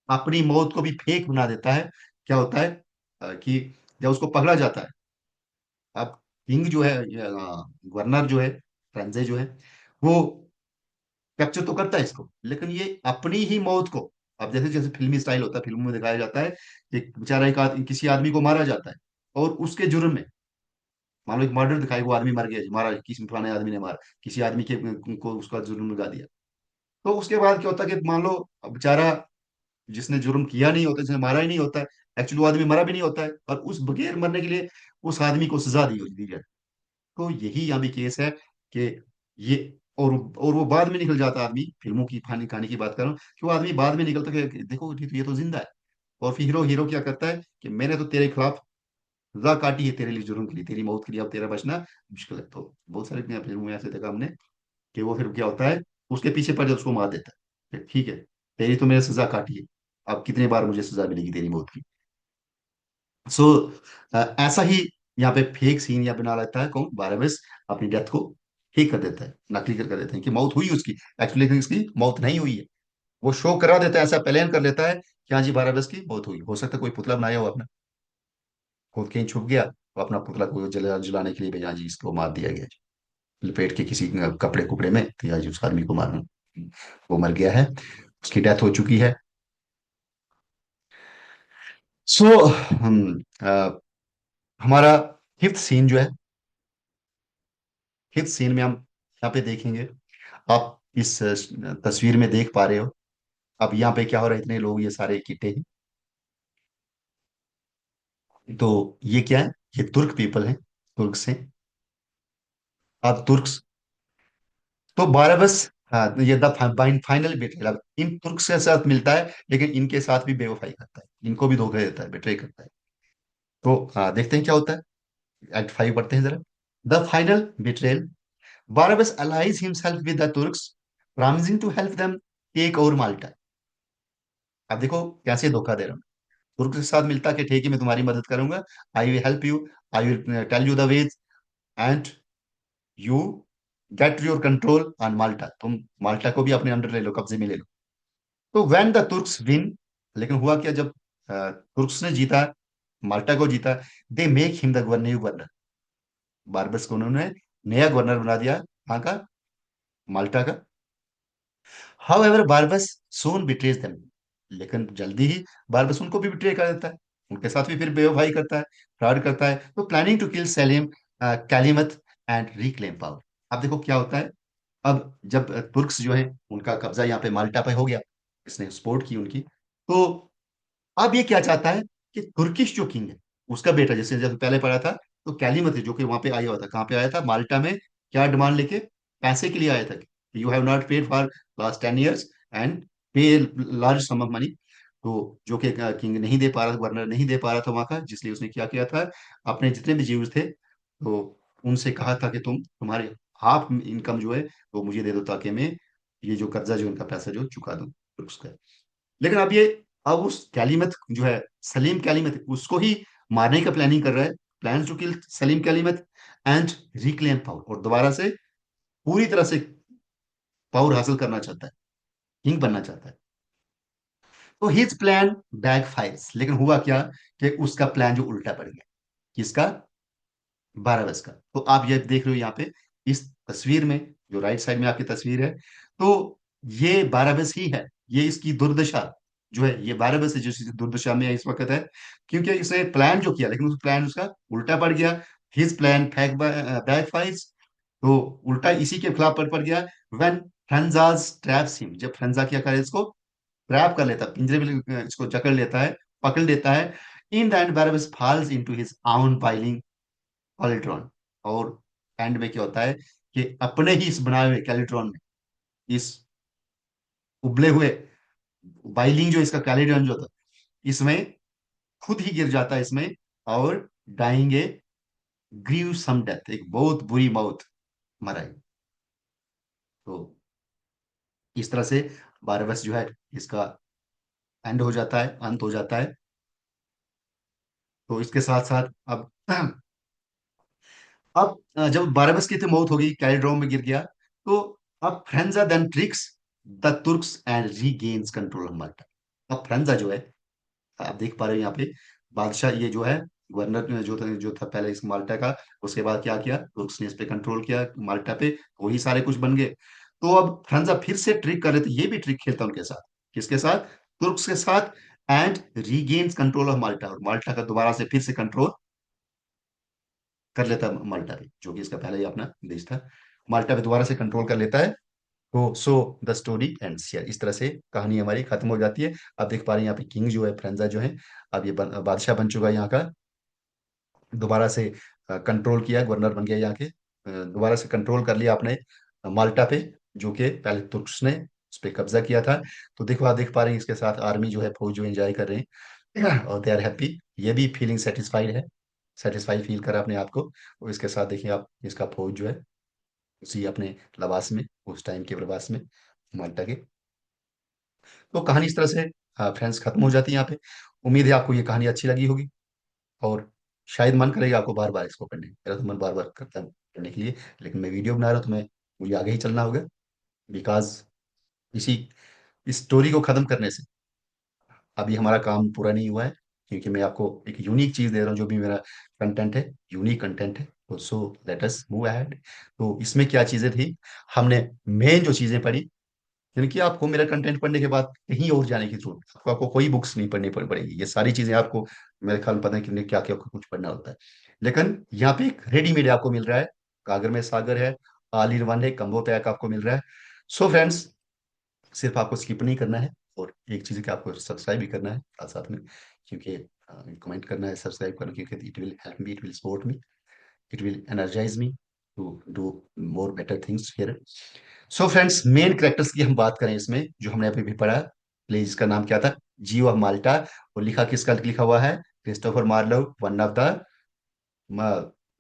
अपनी मौत को भी फेक बना देता है। क्या होता है कि जब उसको पकड़ा जाता है, अब किंग जो है, गवर्नर जो है, फ्रेंजे जो है, वो कैप्चर तो करता है इसको, लेकिन ये अपनी ही मौत को, अब जैसे जैसे फिल्मी स्टाइल होता है, फिल्मों में दिखाया जाता है कि बेचारा एक किसी आदमी को मारा जाता है, और उसके जुर्म में, मान लो एक मर्डर दिखाई, वो आदमी मर गया, मारा, किसी फलाने आदमी ने मारा किसी आदमी के को, उसका जुर्म लगा दिया। तो उसके बाद क्या होता है कि मान लो अब बेचारा जिसने जुर्म किया नहीं होता, जिसने मारा ही नहीं होता है, एक्चुअली वो आदमी मरा भी नहीं होता है, और उस बगैर मरने के लिए उस आदमी को सजा दी जाए। तो यही यहाँ भी केस है कि ये, और वो बाद में निकल जाता आदमी, फिल्मों की कहानी कहानी की बात कर रहा हूँ, कि वो आदमी बाद में निकलता कि देखो ये तो जिंदा है। और फिर हीरो हीरो क्या करता है कि मैंने तो तेरे खिलाफ सजा काटी है, तेरे लिए जुर्म के लिए, तेरी मौत के लिए, अब तेरा बचना मुश्किल है। तो बहुत सारे फिल्मों में ऐसे देखा हमने कि वो फिर क्या होता है, उसके पीछे पड़ जाकर उसको मार देता है कि ठीक है, तेरी तो मैंने सजा काटी है, अब कितने बार मुझे सजा मिलेगी तेरी मौत की। सो ऐसा ही यहाँ पे फेक सीन या बना लेता है कौन, बारबस अपनी डेथ को फेक कर देता है, नकली कर देते हैं कि मौत हुई उसकी, एक्चुअली लेकिन इसकी मौत नहीं हुई है। वो शो करा देता है, ऐसा प्लान कर लेता है कि हाँ जी बारबस की मौत हुई, हो सकता है कोई पुतला बनाया हो अपना, खुद कहीं छुप गया, तो अपना पुतला को जलाने के लिए भैया जी इसको मार दिया गया, लपेट के किसी कपड़े कुपड़े में, तो या जी उस आदमी को मारना, वो मर गया है, उसकी डेथ हो चुकी है। सो हम हमारा फिफ्थ सीन जो है, फिफ्थ सीन में हम यहाँ पे देखेंगे, आप इस तस्वीर में देख पा रहे हो, अब यहाँ पे क्या हो रहा है, इतने लोग ये सारे इकट्ठे हैं। तो ये क्या है, ये तुर्क पीपल हैं, तुर्क से। अब तुर्क, तो बारबस, हाँ, ये द फाइनल बेट्रेयल, अब इन तुर्क के साथ मिलता है, लेकिन इनके साथ भी बेवफाई करता है, इनको भी धोखा देता है, बेट्रे करता है। तो हाँ, देखते हैं क्या होता है, एक्ट 5 पढ़ते हैं जरा। The final betrayal, Barabas allies himself with the Turks, promising to help them take over Malta। अब देखो कैसे धोखा दे रहा हूँ, तुर्क के साथ मिलता कि ठीक है मैं तुम्हारी मदद करूंगा, I will help you, I will tell you the ways, and you get your control on Malta, तुम माल्टा को भी अपने अंडर ले लो, कब्जे में ले लो। तो व्हेन द तुर्क्स विन, लेकिन हुआ क्या, जब तुर्क्स ने जीता, माल्टा को जीता, they make him the new governor, Barabas को उन्होंने नया गवर्नर बना दिया, कहाँ का, माल्टा का। हाउएवर बारबस सोन बिट्रेज देम, लेकिन जल्दी ही बारबस उनको भी बिट्रे कर देता है, उनके साथ भी फिर बेवफाई करता है, फ्रॉड करता है। तो planning to kill Selim Calymath and reclaim power. अब देखो क्या होता है, अब जब तुर्क्स जो है उनका कब्जा यहाँ पे माल्टा पे हो गया, इसने सपोर्ट की उनकी, तो अब ये क्या चाहता है कि तुर्किश जो किंग है, उसका बेटा, जैसे जब पहले पढ़ा था, तो कैलिमत जो कि वहां पे आया हुआ था, कहाँ पे आया था, माल्टा में, क्या डिमांड लेके, पैसे के लिए आया था कि you have not paid for last 10 years and पे लार्ज सम ऑफ मनी। तो जो कि किंग नहीं दे पा रहा था, गवर्नर नहीं दे पा रहा था वहां का, जिसलिए उसने क्या किया था, अपने जितने भी जीव थे, तो उनसे कहा था कि तुम्हारे हाफ इनकम जो है वो मुझे दे दो, ताकि मैं ये जो कर्जा जो उनका पैसा जो चुका दूं उसका। लेकिन अब ये, अब उस कैलिमत जो है, सलीम कैलिमत, उसको ही मारने का प्लानिंग कर रहा है, plan to kill Selim Calymath and reclaim power, और दोबारा से पूरी तरह से पावर हासिल करना चाहता है, किंग बनना चाहता है। तो हिज प्लान बैक फायर्स, लेकिन हुआ क्या कि उसका प्लान जो उल्टा पड़ गया, किसका, बारबस का। तो आप ये देख रहे हो यहाँ पे इस तस्वीर में, जो राइट साइड में आपकी तस्वीर है, तो ये बारहबस ही है। ये इसकी दुर्दशा जो है, ये बारहबस है जो इस दुर्दशा में इस वक्त है, क्योंकि इसने प्लान जो किया, लेकिन उस प्लान उसका उल्टा पड़ गया। हिज प्लान बैकफायर्स, तो उल्टा इसी के खिलाफ पड़ गया। व्हेन फ्रेंजास ट्रैप्स हिम, जब फ्रेंजा क्या करे, इसको ट्रैप कर लेता है, पिंजरे में इसको जकड़ लेता है, पकड़ लेता है। In the end Barabas falls into his own boiling cauldron. और एंड में क्या होता है कि अपने ही इस बनाए हुए कैलिट्रॉन में, इस उबले हुए बाइलिंग जो इसका कैलिट्रॉन जो था, इसमें खुद ही गिर जाता है इसमें, और डाइंग ए ग्रीवसम डेथ, एक बहुत बुरी मौत मरा है। तो इस तरह से बारबस जो है इसका एंड हो जाता है, अंत हो जाता है। तो इसके साथ साथ अब जब बारबस की तो मौत हो गई, कैलिड्रोम में गिर गया, तो अब Ferneze then tricks the Turks and regains control of Malta. अब फ्रेंजा जो है, आप देख पा रहे हो यहाँ पे, बादशाह ये जो है, गवर्नर जो था पहले इस माल्टा का, उसके बाद क्या किया, तुर्क्स ने इस पे कंट्रोल किया माल्टा पे, वही सारे कुछ बन गए। तो अब फ्रेंजा फिर से ट्रिक कर रहे थे, ये भी ट्रिक खेलता उनके साथ, किसके साथ, तुर्क्स के साथ। And regains control of Malta, और माल्टा का दोबारा से फिर से कंट्रोल कर लेता है माल्टा पे, जो कि इसका पहले ही अपना देश था। माल्टा पे दोबारा से कंट्रोल कर लेता है। तो so the story ends here, इस तरह से कहानी हमारी खत्म हो जाती है। अब देख पा रहे हैं यहाँ पे किंग जो है, फ्रेंजा जो है, अब ये बादशाह बन चुका है यहाँ का। दोबारा से कंट्रोल किया, गवर्नर बन गया यहाँ के, दोबारा से कंट्रोल कर लिया आपने माल्टा पे, जो कि पहले तुर्क्स ने उस पर कब्जा किया था। तो देखो, आप देख पा रहे हैं इसके साथ आर्मी जो है, फौज जो एंजॉय कर रहे हैं और दे आर हैप्पी। ये भी फीलिंग सेटिस्फाइड है, सेटिस्फाई फील करा अपने आप को। और इसके साथ देखिए आप, इसका फौज जो है उसी अपने लबास में, उस टाइम के लिबास में, माल्टा के। तो कहानी इस तरह से फ्रेंड्स खत्म हो जाती है यहाँ पे। उम्मीद है आपको ये कहानी अच्छी लगी होगी, और शायद मन करेगा आपको बार बार इसको पढ़ने, मेरा तो मन बार बार करता है पढ़ने के लिए। लेकिन मैं वीडियो बना रहा हूँ, तो मैं मुझे आगे ही चलना होगा, बिकॉज इसी इस स्टोरी को खत्म करने से अभी हमारा काम पूरा नहीं हुआ है, क्योंकि मैं आपको एक यूनिक चीज दे रहा हूँ। जो भी मेरा कंटेंट है, यूनिक कंटेंट है। तो so let us move ahead. तो इसमें क्या चीजें थी, हमने मेन जो चीजें पढ़ी, यानी कि आपको मेरा कंटेंट पढ़ने के बाद कहीं और जाने की जरूरत है, आपको कोई बुक्स नहीं पड़ेगी। ये सारी चीजें आपको मेरे ख्याल में पता है कि क्या क्या कुछ पढ़ना होता है। लेकिन यहाँ पे एक रेडीमेड आपको मिल रहा है, कागर में सागर है, ऑल इन वन है, कम्बो पैक आपको मिल रहा है। सो फ्रेंड्स, सिर्फ आपको स्किप नहीं करना है, और एक चीज है कि आपको सब्सक्राइब भी करना है साथ साथ में, क्योंकि कमेंट करना है, सब्सक्राइब करना, क्योंकि it will help me, it will support me, it will energise me to do more better things here. So friends, main characters की हम बात करें इसमें, जो हमने अभी भी पढ़ा, प्लेज का नाम क्या था, जियो ऑफ माल्टा। और लिखा किसका लिखा हुआ है, Christopher Marlowe, one of the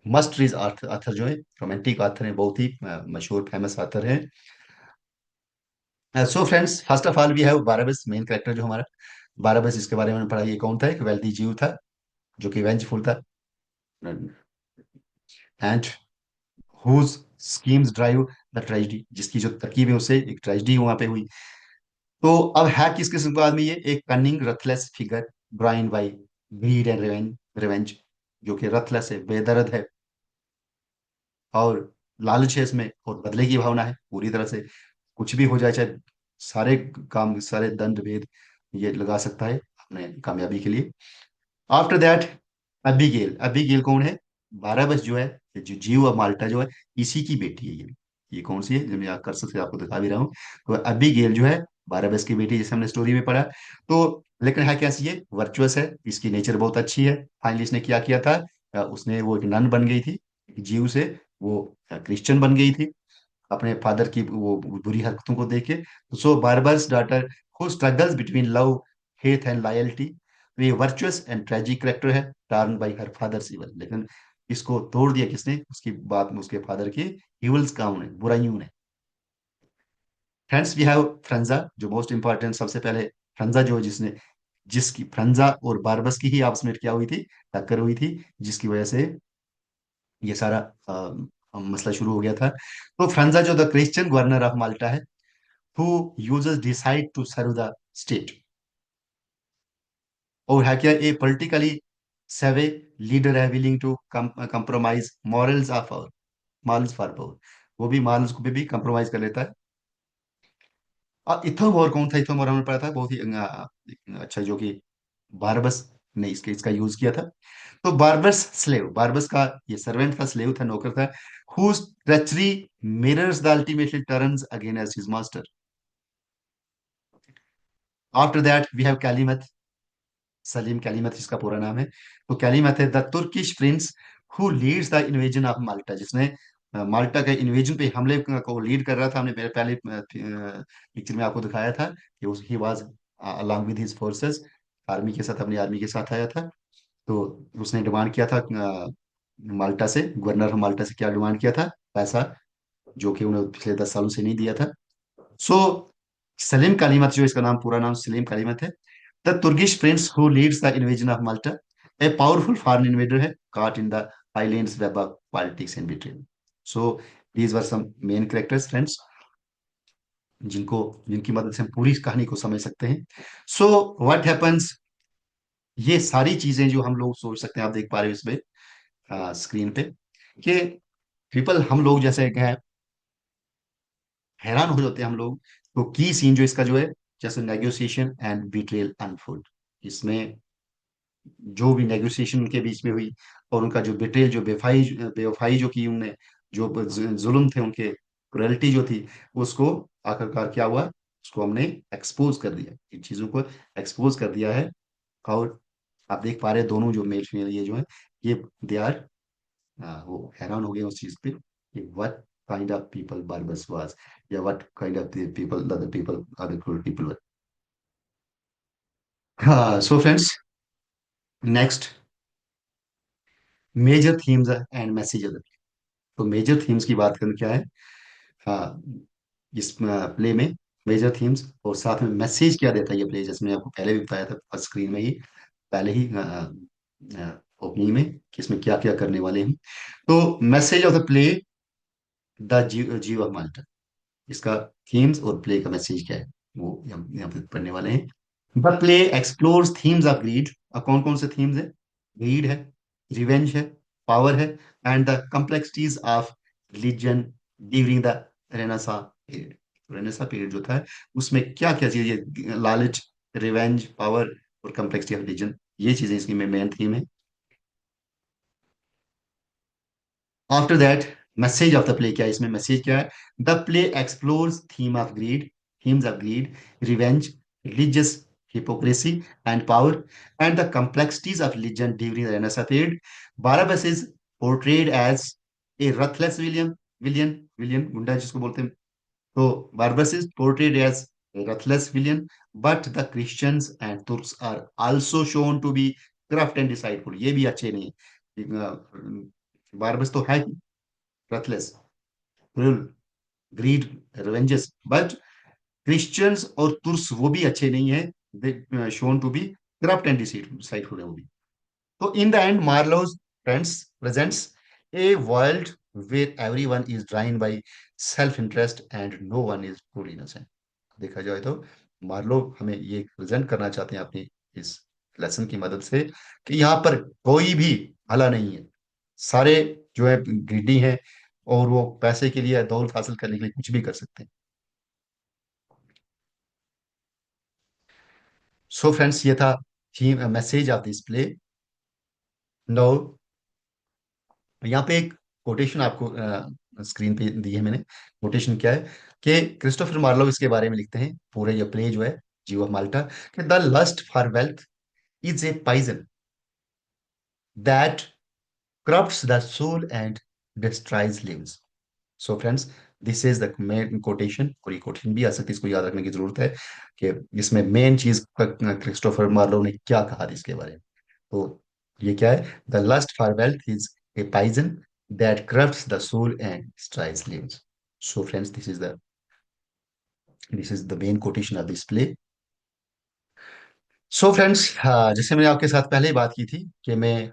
must read author जो है, रोमांटिक आथर है, बहुत ही मशहूर फेमस आथर है। So friends, first of all we have Barabas, main character जो हमारा बारबस, इसके बारे में पढ़ा, ये कौन था, एक वेल्दी जीव था, जो कि वेंचफुल था, and whose schemes drive the tragedy, जिसकी जो तरकीब है उससे एक ट्रेजिडी वहां पे हुई। तो अब है किस किस्म का आदमी, ये एक cunning ruthless figure, driven by greed and revenge, जो कि रथलेस है, बेदर्द है, और लालच है इसमें, और बदले की भावना है पूरी तरह से। कुछ भी हो जाए, चाहे सारे काम, सारे दंड भेद ये लगा सकता है अपने कामयाबी के लिए। After that, Abigail. अबिगेल कौन है, बारहबस जो है, ये जो जीव और माल्टा जो है, इसी की बेटी है ये कौन सी है, जो मैं यहाँ कर सकते आपको दिखा भी रहा हूँ। तो अबिगेल जो है बारहबस की बेटी, जैसे हमने स्टोरी में पढ़ा। तो लेकिन है कैसी है, वर्चुअस है, इसकी नेचर बहुत अच्छी है। फाइनली इसने क्या किया था, उसने वो एक नन बन गई थी, जीव से वो क्रिश्चियन बन गई थी, अपने फादर की वो बुरी हरकतों को देख के। So Barabas's daughter who struggles between love, faith and loyalty, way virtuous and tragic character है, torn by her father's evil. लेकिन इसको तोड़ दिया किसने, उसकी बात में उसके फादर की इवल्स काम ने, बुराइयों ने। फ्रेंड्स, वी हैव फ्रेंजा, जो मोस्ट इंपॉर्टेंट, सबसे पहले फ्रेंजा जो है, जिसकी फ्रेंजा और बारबस की ही आपस में क्या हुई थी, टक्कर हुई थी, जिसकी वजह से ये सारा मसला शुरू हो गया था। तो फ्रेंजा जो द क्रिश्चियन गवर्नर ऑफ माल्टा है, who users decide to serve the state, और है क्या, ए politically savvy लीडर है, willing to compromise morals of our morals for power। वो भी मार्ल्स को भी कंप्रोमाइज कर लेता है। अब इथोमोर कौन था? इथोमोर हमने पढ़ा था बहुत ही अच्छा, जो कि बारबस ने इसके इसका यूज किया था। तो बारबस स्लेव, बारबस का ये सर्वेंट था, स्लेव था, नौकर था, whose treachery mirrors the ultimately turns against his master. After that we have Calymath, Salim Calymath इसका पूरा नाम है। तो कैलीमत है the Turkish prince who leads the invasion of Malta, जिसने माल्टा के इन्वेजन पे हमले को लीड कर रहा था। हमने मेरे पहले पिक्चर में आपको दिखाया था कि he was along with his forces, army के साथ, अपनी आर्मी के साथ आया था। तो उसने डिमांड किया था माल्टा से, गवर्नर ऑफ माल्टा से क्या डिमांड किया था? पैसा, जो कि उन्हें पिछले 10 सालों से नहीं दिया था। सो सलीम कालीमत, जो इसका नाम, पूरा नाम सलीम कालीमत है, the Turkish prince who leads the invasion of Malta, a powerful foreign invader है, caught in the islands web of politics and betrayal. So these were some main characters, friends, जिनको जिनकी मदद से हम पूरी कहानी को समझ सकते हैं। सो व्हाट हैपन्स, ये सारी चीजें जो हम लोग सोच सकते हैं, आप देख पा रहे हो इसमें स्क्रीन पे, कि पीपल, हम लोग जैसे हैं, हैरान हो जाते हैं हम लोग। तो की सीन जो इसका जो है, जैसे नेगोशिएशन एंड बिट्रेयल अनफोल्ड, इसमें जो भी नेगोशिएशन उनके बीच में हुई, और उनका जो बिट्रेयल, जो बेवफाई, बेवफाई जो की उनने, जो जुल्म थे उनके, क्रुएल्टी जो थी, उसको आखिरकार क्या हुआ, उसको हमने एक्सपोज कर दिया, इन चीजों को एक्सपोज कर दिया है। और आप देख पा रहे हैं दोनों जो मेल फीमेल ये जो है, ये दे आर, वो हैरान हो गए उस चीज पे कि what kind of people Barabas was, या what kind of people other people, other क्रूर पीपल वर। हाँ, so friends, next, major themes and message. तो मेजर थीम्स की बात करना क्या है, हाँ, इस प्ले में मेजर थीम्स और साथ में मैसेज क्या देता है ये प्ले, जैसे मैंने आपको पहले भी बताया था फर्स्ट स्क्रीन में ही, पहले ही ओपनिंग में, कि इसमें क्या क्या करने वाले हैं। तो message of the play, the Jew of माल्टा, इसका थीम्स और प्ले का मैसेज क्या है, वो हम यहाँ पे पढ़ने वाले हैं। The play explores themes of greed. अब कौन कौन से थीम्स है? ग्रीड है, रिवेंज है, पावर है, and the complexities of religion during the renaissance period. Renaissance period जो था, उसमें क्या क्या चीजें, लालच, रिवेंज, पावर और कम्प्लेक्सिटी ऑफ रिलीजन, ये चीजें इसकी मेन थीम है। After that, message of the play क्या है, इसमें मैसेज क्या है? The play explores theme of greed, themes of greed, revenge, religious hypocrisy and power, and the complexities of religion during the Renaissance period. Barabbas is portrayed as a ruthless villain, गुंडा जिसको बोलते हैं। तो Barabbas is portrayed as a ruthless villain, but the Christians and Turks are also shown to be corrupt and deceitful. ये भी अच्छे नहीं। Barbes तो है रथलेस, क्रूर, ग्रीड, रिवेंजस, बट क्रिश्चियंस और तुर्स वो भी अच्छे नहीं है, they shown to be corrupt and deceitful है वो भी। तो in the end Marlowe's friends presents a world where everyone is driven by self interest and no one is truly innocent. देखा जाए तो मार्लो हमें ये प्रेजेंट करना चाहते हैं अपनी इस लेसन की मदद से, कि यहाँ पर कोई भी भला नहीं है, सारे जो है ग्रीडी हैं, और वो पैसे के लिए, दौलत हासिल करने के लिए कुछ भी कर सकते हैं। सो फ्रेंड्स, ये था theme, message of this play. No, यहाँ पे एक कोटेशन आपको स्क्रीन पे दी है मैंने। कोटेशन क्या है, कि क्रिस्टोफर मार्लोव इसके बारे में लिखते हैं, पूरे ये प्ले जो है, जीव ऑफ माल्टा, कि the lust for wealth is a poison that corrupts the soul and destroys lives. So friends, this is the main quotation, और ये कोटेशन भी आ सकती है, इसको याद रखने की जरूरत है कि इसमें मेन चीज क्रिस्टोफर मार्लो ने क्या कहा था इसके बारे में। तो ये क्या है? The lust for wealth is a poison that corrupts the soul and destroys lives. So friends, this is the main quotation of this play. So friends, जैसे मैंने आपके साथ पहले ही बात की थी, कि मैं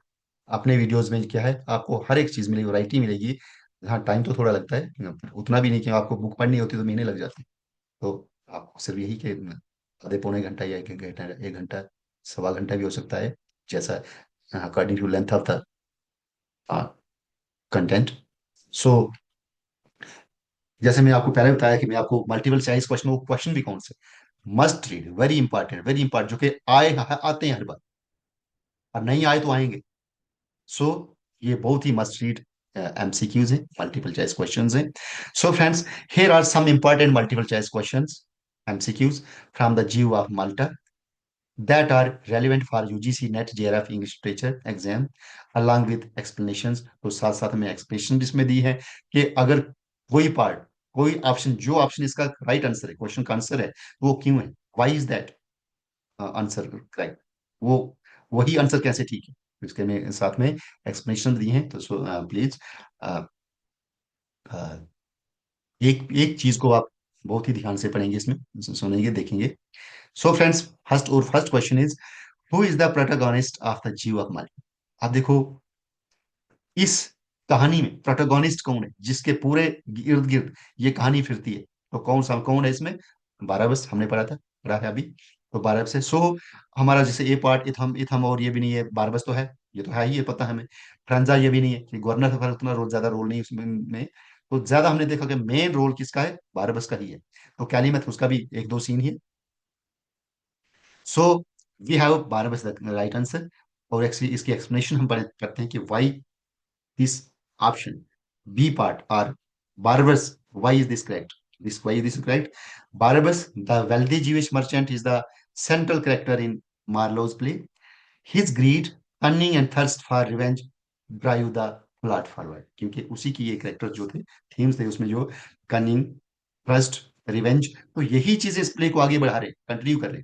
अपने वीडियोस में क्या है, आपको हर एक चीज मिलेगी, वैरायटी मिलेगी। हाँ, टाइम तो थोड़ा लगता है, उतना भी नहीं कि आपको बुक पढ़नी होती तो महीने लग जाते। तो आपको सिर्फ यही कि आधे पौने घंटा या 1 घंटा, 1 घंटा, सवा घंटा भी हो सकता है, जैसा according to length of the content. So जैसे मैं आपको पहले बताया कि मैं आपको मल्टीपल चॉइस क्वेश्चन, वो क्वेश्चन भी कौन से मस्ट रीड, वेरी इंपॉर्टेंट, जो कि आते हैं हर बार, और नहीं आए तो आएंगे। सो ये बहुत ही मस्ट रीड एमसीक्यूज हैं, मल्टीपल चॉइस क्वेश्चंस हैं। So friends, here are some important multiple choice questions, MCQs from the Jew of Malta that are relevant for UGC NET JRF English Literature exam along with explanations। तो साथ साथ में explanation इसमें दी है कि अगर कोई पार्ट, कोई ऑप्शन, जो ऑप्शन इसका राइट आंसर है, क्वेश्चन का आंसर है, वो क्यों है, why is that answer correct, वो वही आंसर कैसे ठीक है, इसके में साथ में एक्सप्लेनेशन दी है। तो प्लीज एक एक चीज को आप बहुत ही ध्यान से पढ़ेंगे, इसमें सुनेंगे, देखेंगे। सो friends, first question is, who is the protagonist of the Jew of मालिक। आप देखो, इस कहानी में प्रोटोगोनिस्ट कौन है, जिसके पूरे इर्द गिर्द ये कहानी फिरती है, तो कौन है इसमें? बारहबस, हमने पढ़ा है अभी। तो बारहबस है। सो हमारा जैसे ए पार्ट इथम और ये भी नहीं है, बारहबस तो है, ये तो है ही, ये पता है हमें। फ्रांजा ये भी नहीं है, कि गवर्नर का उतना रोल, ज्यादा रोल नहीं उसमें तो ज्यादा हमने देखा कि मेन रोल किसका है, बारहबस का ही है। तो कैलीमथ, उसका भी एक दो सीन ही है। So we have Barabas the right answer. और एक्चुअली इसकी एक्सप्लेनेशन हम करते हैं कि why this option B part or Barabbas. Why is this correct? Why is this correct? Barabbas, the wealthy Jewish merchant, is the central character in Marlowe's play. His greed, cunning and thirst for revenge drive the plot forward। क्योंकि उसी की ये character जो थे, themes थे उसमें, जो cunning, thirst, revenge, तो यही चीजें इस प्ले को आगे बढ़ा रहे, कंटिन्यू कर रहे।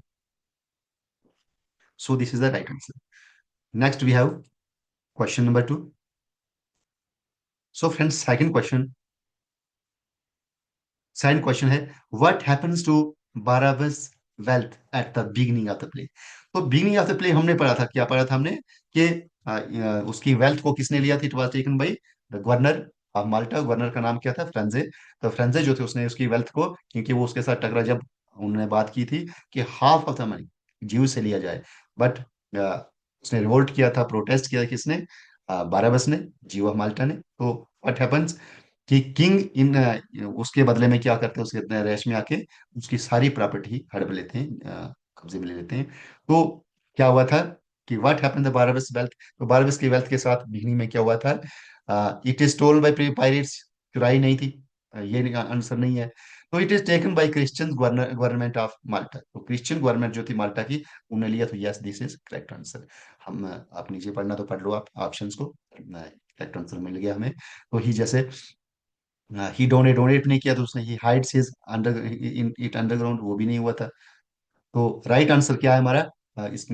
So this is the right answer. Next we have question number 2। So friends, second question है, what happens to Barabas wealth at the beginning of the play. तो बिगिनिंग ऑफ द प्ले हमने पढ़ा था, क्या पढ़ा था हमने, कि उसकी वेल्थ को किसने लिया थी, it was taken by the governor of Malta. Governor का नाम क्या था, फ्रेंजे। तो फ्रेंजे जो थे, उसने उसकी वेल्थ को, क्योंकि वो उसके साथ टकरा, जब उन्होंने बात की थी कि हाफ ऑफ द मनी जीव से लिया जाए, बट उसने रिवोल्ट किया था, प्रोटेस्ट किया, किसने, बाराबस ने, जीव ऑफ माल्टा ने। तो व्हाट हैपेंस कि किंग इन उसके बदले में क्या करते हैं, उसके रेश में आके उसकी सारी प्रॉपर्टी हड़प लेते हैं, कब्जे में ले लेते हैं। तो क्या हुआ था कि what happened the Barbes wealth. तो बारबस की वेल्थ के साथ बिगनिंग में क्या हुआ था, it is stolen by pirates, चुराई नहीं थी, ये आंसर नहीं है। तो it is taken by Christian government of Malta. तो क्रिश्चियन गवर्नमेंट जो थी माल्टा की, उन्होंने लिया। तो yes, this is correct answer. हम आप नीचे पढ़ना तो पढ़ लो आप ऑप्शंस को, करेक्ट आंसर मिल गया हमें। तो ही जैसे ही डोनेट नहीं किया, तो उसने ही hides his under in it underground, वो भी नहीं हुआ था। तो राइट आंसर क्या है हमारा, इस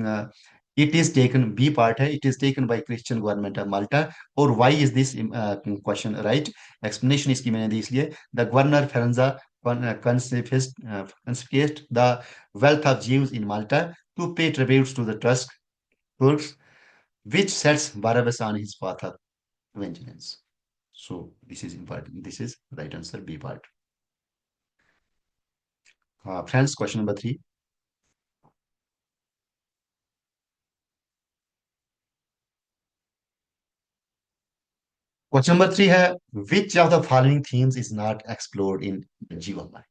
it is taken, B part है, it is taken by Christian government of Malta. और why is this question right, explanation इसकी मैंने दी इसलिए, the governor Ferneze confiscated the wealth of Jews in Malta to pay tributes to the Turks, which sets Barabbas on his path of vengeance. So this is important. This is right answer, B part. Friends, question number 3। Question number 3 है, which of the following themes is not explored इन जीवन life.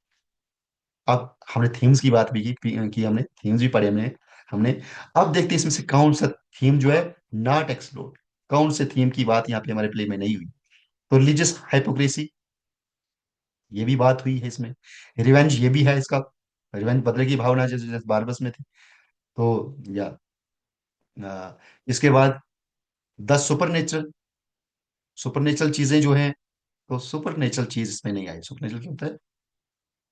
अब हमने themes की बात भी की हमने themes भी पढ़े हमने हमने अब देखते हैं इसमें से कौन सा थीम जो है नॉट एक्सप्लोर्ड, कौन से थीम की बात यहाँ पे हमारे प्ले में नहीं हुई। तो रिलीजियस हाइपोक्रेसी, ये भी बात हुई है इसमें। रिवेंज, ये भी है इसका, रिवेंज, बदले की भावना जैसे जैसे बारबस में थी। तो या इसके बाद द सुपर नेचुरल चीजें जो हैं, तो सुपर नेचुरल चीज इसमें नहीं आई। सुपर नेचुरल क्या होता है,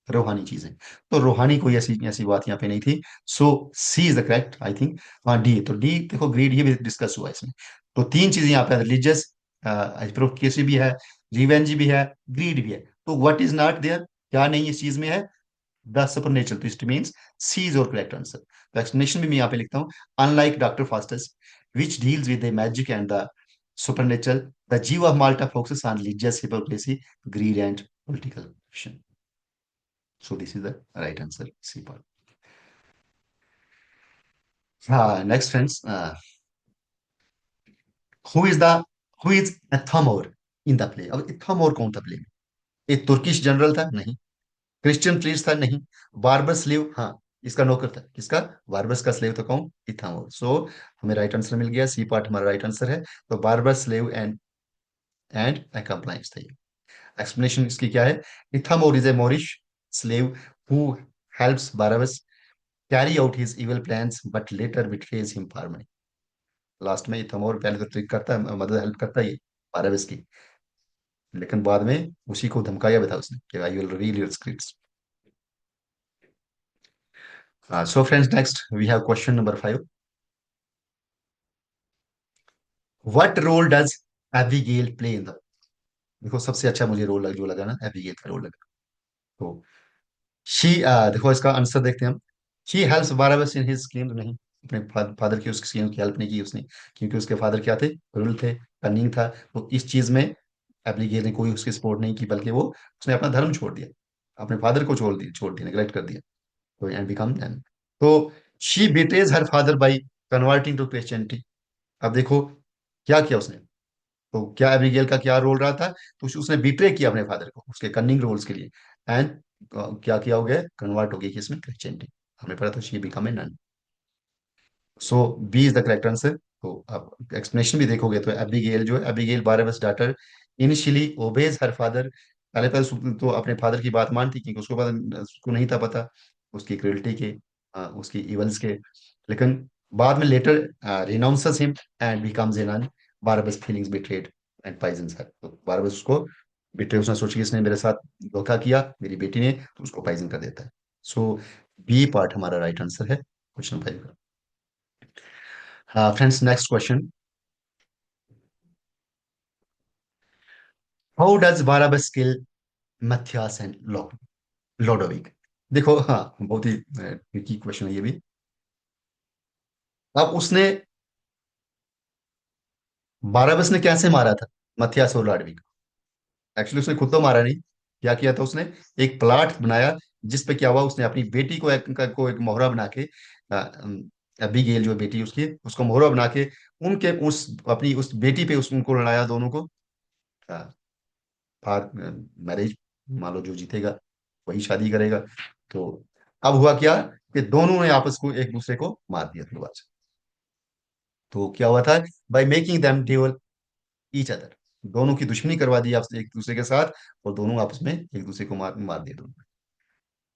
रूहानी चीजें। तो रूहानी कोई ऐसी ऐसी बात यहाँ पे नहीं थी। So C is the correct, I think. हाँ, डी, तो डी देखो, ग्रीड ये भी डिस्कस हुआ इसमें। तो तीन चीजें यहाँ पे, रिलीजियस हाइपोक्रेसी भी है, रिवेंज भी है, ग्रीड भी है। तो व्हाट इज नॉट देयर, क्या नहीं इस चीज में है, द सुपर नेचुरल। तो इट मीन्स सी इज और करेक्ट आंसर। तो एक्सप्लेनेशन भी मैं यहाँ पे लिखता हूँ, unlike doctor Faustus which deals with the magic and the supernatural, the Jew of Malta focuses on religious hypocrisy, greed, and political corruption. So this is the right answer, C part. Next friends, who is the who is Athamor in the play? अब Ithamore कौन था play में? एक Turkish general था? नहीं। Christian priest था? नहीं। Barber slave? हाँ, इसका नौकर था। किसका? बार्बस का स्लेव था कौन? इथामोर। सो हमें राइट आंसर मिल गया, सी पार्ट हमारा राइट आंसर है। तो बार्बर स्लेव एंड कंप्लाइंस था ये। एक्सप्लेनेशन इसकी क्या है? Ithamore is a Moorish slave who helps Barabas carry out his evil plans but later betrays him for money. Last में इथामोर पहले तो ट्रिक करता है, मदद हेल्प करता है ये बारबस की, लेकिन बाद में उसी को धमकाया भी था उसने कि I will reveal your secrets. So friends, next we have question number 5। What role does Abigail play in the, देखो सबसे अच्छा मुझे रोल जो लगा ना, एबिगेल का रोल लगा। तो शी, देखो इसका आंसर देखते हैं हम। She helps Barabas in his scheme, नहीं, अपने फादर की उसकी स्कीम की हेल्प नहीं की उसने, क्योंकि उसके फादर क्या थे? क्रूर थे, कनिंग था। तो इस चीज में एबिगेल ने कोई उसकी सपोर्ट नहीं की, बल्कि वो उसने अपना धर्म छोड़ दिया, अपने फादर को छोड़ दिया, नेग्लेक्ट कर दिया। तो एंड बिकम एन, तो she betrays her father by converting to Christianity. अब देखो क्या किया उसने। तो क्या एबिगेल का क्या रोल रहा था? तो उसने बिट्रे किया अपने फादर को उसके कनिंग रोल्स के लिए, एंड क्या किया, हो गया, कन्वर्ट हो गई किसमें? क्रिश्चियनिटी। हमें पता था she become a nun. So B is the correct answer. तो आप एक्सप्लेनेशन भी देखोगे तो एबिगेल जो है, Abigail Barabas daughter initially obeys her father, पहले पहले तो अपने फादर की बात मानती, क्योंकि उसको नहीं था पता उसकी क्रिएल्टी के, उसकी इवल्स के। लेकिन बाद में later renounces him and becomes a nun. Barabas feelings betrayed and poisons her, तो बारबस उसको बिट्रे, उसने सोचा कि इसने मेरे साथ धोखा किया मेरी बेटी ने, तो उसको पॉइजन कर देता है। सो बी पार्ट हमारा राइट आंसर है क्वेश्चन 5 का। Friends, next question. How does Barabas kill Mathias and Lodowick? देखो, हाँ, बहुत ही ट्रिकी क्वेश्चन है ये भी। अब उसने, बारबस ने कैसे मारा था मैथियास और लोडोविक? एक्चुअली उसने खुद तो मारा नहीं। क्या किया था उसने? एक प्लाट बनाया, जिसपे क्या हुआ, उसने अपनी बेटी को एक मोहरा बना के, अबीगेल जो बेटी उसकी, उसको मोहरा बना के उनके उस अपनी उस बेटी पे उनको लड़ाया दोनों को। मैरिज, मान लो जो जीतेगा वही शादी करेगा। तो अब हुआ क्या कि दोनों ने आपस को एक दूसरे को मार दिया तलवार से। तो क्या हुआ था? By making them dual each other, दोनों की दुश्मनी करवा दी आपस एक दूसरे के साथ, और दोनों आपस में एक दूसरे को मार मार दिया दोनों।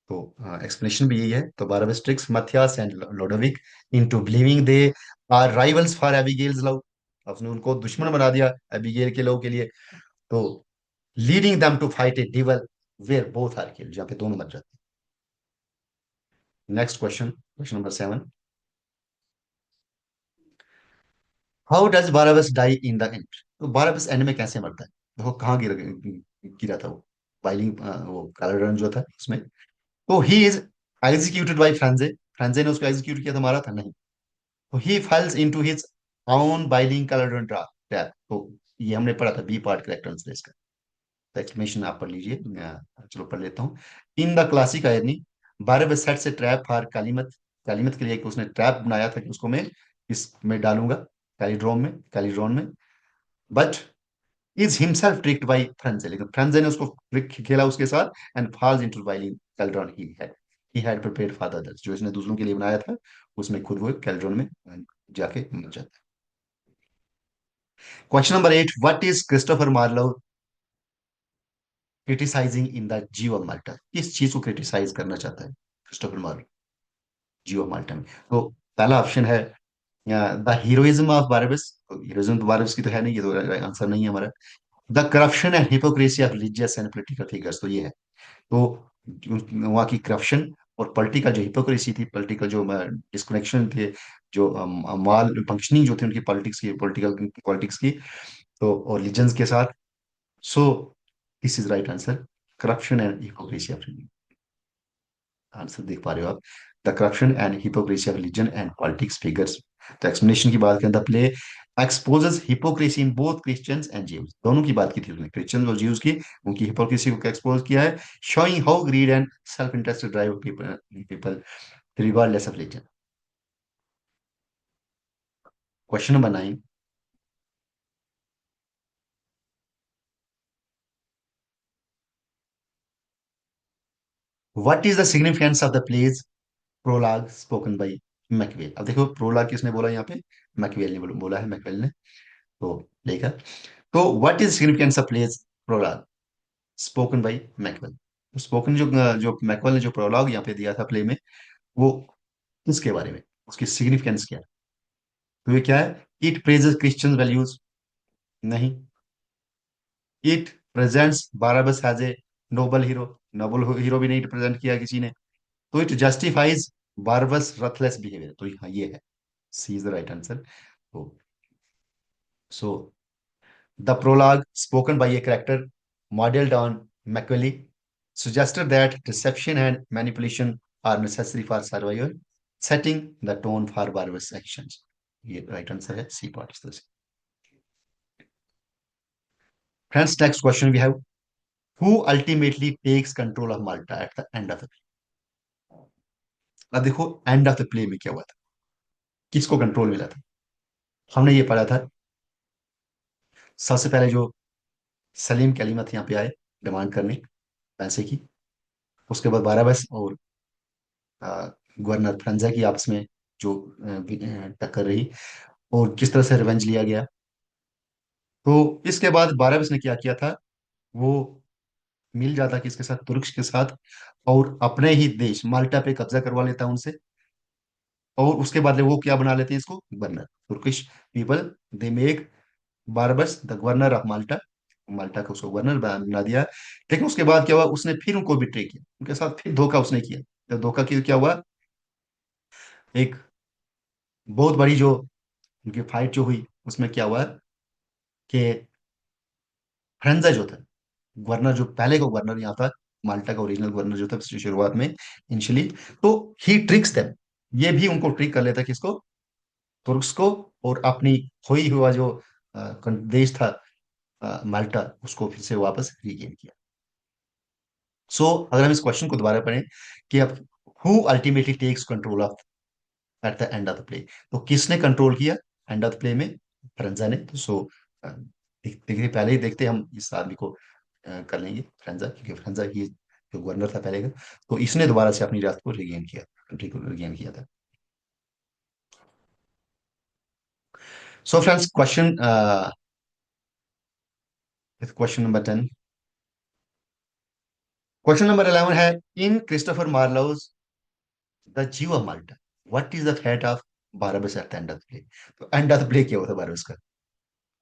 तो एक्सप्लेनेशन भी यही है। तो Barabas tricks Mathias and Lodowick into believing they are rivals for Abigail's love, उसने उनको दुश्मन बना दिया एबिगेल के लव के लिए। तो leading them to fight a duel where both are killed, जहाँ पे दोनों मर जाते हैं। Next question, question number 7। How does Barabas die in the end? तो बारबस एंड में कैसे मरता है? देखो कहाँ गिरा था वो, बाइलिंग, वो काला रन जो था उसमें। तो he is executed by Ferneze, Ferneze ने उसको एग्जीक्यूट किया था, मारा था? नहीं। तो he falls into his own boiling कलर ट्रैप। तो ये हमने पढ़ा था, बी पार्ट करेक्ट आंसर है इसका। तो एक्सप्लेनेशन आप पढ़ लीजिए, मैं चलो पढ़ लेता हूँ। In the classic irony, Barabas sets a trap for Calymath, Calymath के लिए कि उसने ट्रैप बनाया था कि उसको मैं इसमें डालूंगा, कैलिड्रोन में। But is himself tricked by Ferneze, लेकिन फ्रेंजे ने उसको ट्रिक खेला उसके साथ, and falls into boiling cauldron he had prepared for others, जो इसने दूसरों के लिए बनाया था, उसमें खुद वो कैल्ड्रॉन में जाके मर जाता है। Question number 8। What is Christopher Marlowe criticising in the Jew of Malta? किस चीज को क्रिटिसाइज करना चाहता है Christopher Marlowe Jew of Malta में? तो पहला ऑप्शन है the heroism of Barabas. Heroism तो बारबस की तो है नहीं, ये तो आंसर नहीं है हमारा। The corruption and hypocrisy of religious and political figures, तो ये है। तो वहाँ की करप्शन और पॉलिटिकल जो हिपोक्रेसी थी, पॉलिटिकल जो डिस्कनेक्शन थे, जो माल फंक्शनिंग जो थी उनकी पॉलिटिक्स की, तो और रिलीजन्स के साथ। सो this is right answer, corruption and hypocrisy of, answer देख पा रहे हो आप, the corruption and hypocrisy of religion and politics figures. तो एक्सप्लेनेशन की बात करें, the play exposes hypocrisy in both Christians and Jews, दोनों की बात की थी उसने, क्रिश्चियंस और ज्यूज की, उनकी हिपोक्रेसी को एक्सपोज किया है, showing how greed and self interest drive people regardless of religion. Question number 9। What is the significance of the play's prologue spoken by Machevil? अब देखो प्रोलॉग किसने बोला यहाँ पे? मैकवेल ने बोला है, मैकवेल ने। तो लेगा। तो what is significance of play's prologue spoken by Machevil? Spoken जो जो मैकवेल ने जो प्रोलॉग यहाँ पे दिया था प्ले में, वो किसके बारे में, उसकी सिग्निफिकेंस क्या है? तो ये क्या है? It praises Christian values? नहीं। It presents Barabas as a noble hero? Noble hero भी नहीं प्रेजेंट किया किसी ने। तो it justifies Barabas ruthless behaviour? तो हाँ ये है, C is the right answer. तो so the prologue spoken by a character modeled on Macaulay suggested that deception and manipulation are necessary for survival, setting the tone for barbarous actions. ये right answer है, C part इस तरह से। Friends, next question we have, who ultimately takes control of Malta at the end of the? अब देखो and of the play में क्या हुआ था, किसको कंट्रोल मिला था? हमने ये पढ़ा था, सबसे पहले जो सलीम कैलिमत यहाँ पे आए डिमांड करने पैसे की। उसके बाद बाराबस और गवर्नर फ्रंजा की आपस में जो टक्कर रही, और किस तरह से रिवेंज लिया गया। तो इसके बाद बाराबस ने क्या किया था, वो मिल जाता किसके साथ? तुर्क के साथ, और अपने ही देश माल्टा पे कब्जा करवा लेता उनसे। और उसके बाद वो क्या बना लेते हैं इसको? Governor. Turkish people they make Barabas the governor of Malta. Malta का उसको गवर्नर बना दिया। लेकिन उसके बाद क्या हुआ, उसने फिर उनको बिट्रे किया, उनके साथ फिर धोखा उसने किया। जब धोखा किया क्या हुआ, एक बहुत बड़ी जो उनकी फाइट जो हुई, उसमें क्या हुआ कि फ्रेंजा जो था गवर्नर, जो पहले का गवर्नर यहाँ था, माल्टा का ओरिजिनल गवर्नर जो था शुरुआत में इनिशियली, तो ही ट्रिक्स देम, ये भी उनको ट्रिक कर लेता है किसको? तुर्क्स को। और अपनी खोई हुआ जो देश था माल्टा, उसको फिर से वापस रीगेन किया। अगर हम इस क्वेश्चन को दोबारा पढ़ें कि अब who ultimately takes control of at the end of the play, तो किसने कंट्रोल किया एंड ऑफ द प्ले में? फ्रेंजा ने। तो देखिए पहले ही देखते हम इस आदमी को कर लेंगे फ्रेंजा, क्योंकि फ्रेंजा ही जो गवर्नर था पहले का, तो इसने दोबारा से अपनी रात को रिगेन किया, कंट्री को रिगेन किया था। Friends, question number 10। Question number 11 है, in Christopher Marlowe's the Jew of Malta, what is the fate of Barabas at the end of the play? तो एंड ऑफ द प्ले क्या हुआ था Barbes का?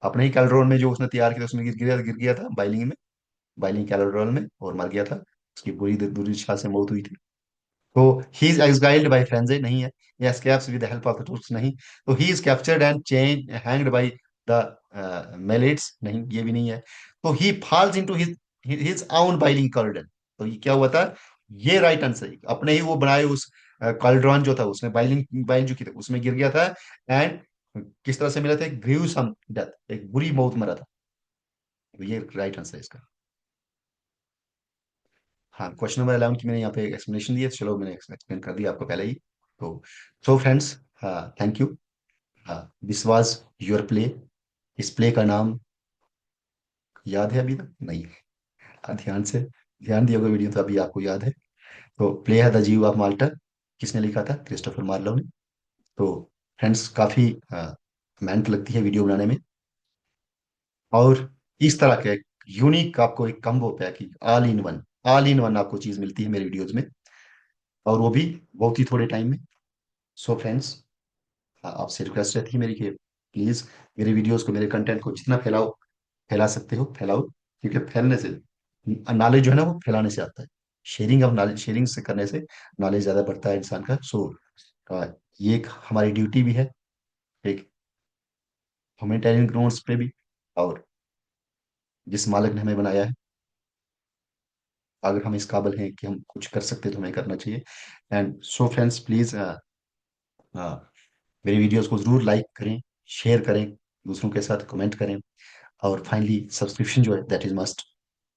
अपने ही कैलड्रोन में जो उसने तैयार किया था, उसमें गिर गया था बाइलिंग में, बाइलिंग कैलड्रोन में, और मर गया था। उसकी बुरी दुर्दशा से मौत हुई थी। तो ही इज एक्सगाइल्ड बाय फ्रेंजे? नहीं है। ये escapes with the help of the Turks? नहीं। तो he is captured and then hanged by the Maltese? नहीं, ये भी नहीं है। तो he falls into his his own boiling cauldron? तो ये क्या हुआ था? ये राइट आंसर है, अपने ही वो बनाए उस कॉल्ड्रॉन जो था, उसमें बाइलिंग बाइल जो की थी उसमें गिर गया था। एंड किस तरह से मिला था? ग्रीवसम डेथ, एक बुरी मौत मरा था। तो ये राइट आंसर है इसका। हाँ, क्वेश्चन नंबर 11 की मैंने यहाँ पे एक्सप्लेनेशन दी है, चलो मैंने एक्सप्लेन कर दिया आपको पहले ही। तो फ्रेंड्स, हाँ थैंक यू। हाँ, दिस वाज योर प्ले। इस प्ले का नाम याद है अभी तक? नहीं। हाँ, ध्यान दिया होगा वीडियो तो अभी आपको याद है। तो प्ले है द जीव ऑफ माल्टा, किसने लिखा था? क्रिस्टोफर मार्लो ने। तो फ्रेंड्स, काफी मेहनत लगती है वीडियो बनाने में, और इस तरह के यूनिक आपको एक combo pack, all in one आपको चीज मिलती है मेरे वीडियोज में, और वो भी बहुत ही थोड़े टाइम में। फ्रेंड्स, आपसे रिक्वेस्ट रहती है मेरी कि प्लीज मेरे वीडियोस को, मेरे कंटेंट को जितना फैला सकते हो फैलाओ, क्योंकि फैलने से नॉलेज जो है ना, वो फैलाने से आता है। शेयरिंग ऑफ नॉलेज, शेयरिंग से करने से नॉलेज ज्यादा बढ़ता है इंसान का। ये एक हमारी ड्यूटी भी है, एक ह्यूमैनिटेरियन ग्राउंड्स पे भी, और जिस मालिक ने हमें बनाया है, अगर हम इस काबिल हैं कि हम कुछ कर सकते हैं तो हमें करना चाहिए। एंड फ्रेंड्स, प्लीज मेरे वीडियोस को जरूर लाइक करें, शेयर करें, दूसरों के साथ कमेंट करें, और फाइनली सब्सक्रिप्शन जो है that is must,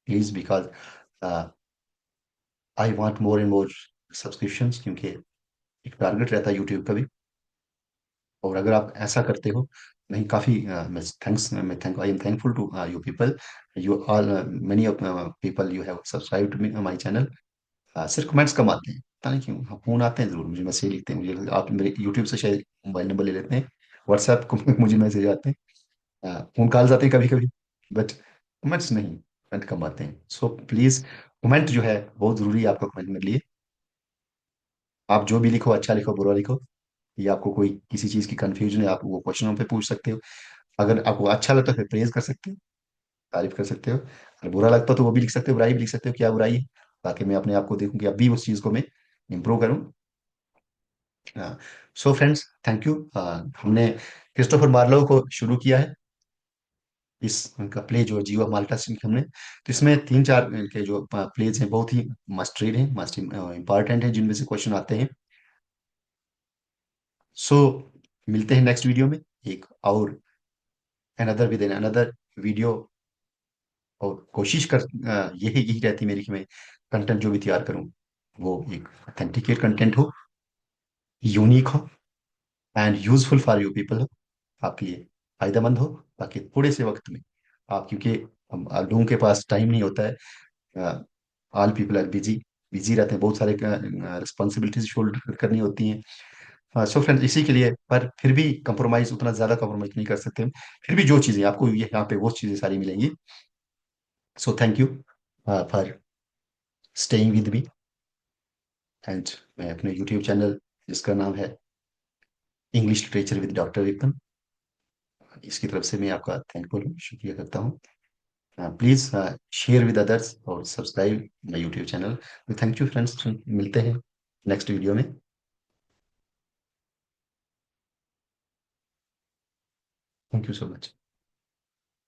please, because I want more and more subscriptions, क्योंकि एक टारगेट रहता है यूट्यूब का भी। और अगर आप ऐसा करते हो, नहीं काफी मैं thank I am thankful to you people, you all, many of people you have subscribe to my channel. सिर्फ कमेंट्स कम आते हैं, पता नहीं क्यों। हाँ, फोन आते हैं जरूर, मुझे मैसेज लिखते हैं, मुझे आप मेरे यूट्यूब से शायद मोबाइल नंबर ले लेते हैं, व्हाट्सएप को मुझे मैसेज आते हैं, फोन कॉल्स आते हैं कभी कभी, बट कमेंट्स नहीं, कमेंट कम आते हैं। सो प्लीज कमेंट जो है बहुत जरूरी है आपका कमेंट मेरे लिए। आप जो भी लिखो, अच्छा लिखो बुरा लिखो, या आपको कोई किसी चीज की कंफ्यूजन है, आप वो क्वेश्चनों पे पूछ सकते हो। अगर आपको अच्छा लगता है फिर प्रेज कर सकते हो, तारीफ कर सकते हो। अगर बुरा लगता है तो वो भी लिख सकते हो, बुराई भी लिख सकते हो, क्या बुराई है, ताकि मैं अपने आप को देखूं कि अभी उस चीज को मैं इम्प्रूव करूं। So friends, thank you. हमने क्रिस्टोफर मार्लो को शुरू किया है, इस उनका प्ले जो जीवा माल्टा से हमने, तो इसमें तीन चार इनके जो प्लेज हैं बहुत ही मस्ट रीड हैं, मस्ट इंपॉर्टेंट हैं, जिनमें से क्वेश्चन आते हैं। सो मिलते हैं नेक्स्ट वीडियो में, एक और अनदर विद अनदर वीडियो। और कोशिश कर यही यही रहती मेरी कि मैं कंटेंट जो भी तैयार करूं वो एक ऑथेंटिकेट कंटेंट हो, यूनिक हो, and useful for you people हो, आपके लिए फायदेमंद हो, ताकि थोड़े से वक्त में आप, क्योंकि लोगों के पास टाइम नहीं होता है, all people are busy, busy रहते हैं, बहुत सारे रिस्पॉन्सिबिलिटीज शोल्डर करनी होती हैं। सो फ्रेंड्स, इसी के लिए, पर फिर भी कंप्रोमाइज, उतना ज्यादा कंप्रोमाइज नहीं कर सकते हम। फिर भी जो चीजें आपको ये यहाँ पे वो चीजें सारी मिलेंगी। So thank you for staying with me. And मैं अपने यूट्यूब चैनल, जिसका नाम है English literature with doctor Vipin, इसकी तरफ से मैं आपका थैंकफुल हूँ, शुक्रिया करता हूँ। प्लीज शेयर विद अदर्स और subscribe my YouTube channel. Thank you friends, मिलते हैं नेक्स्ट वीडियो में। Thank you so much.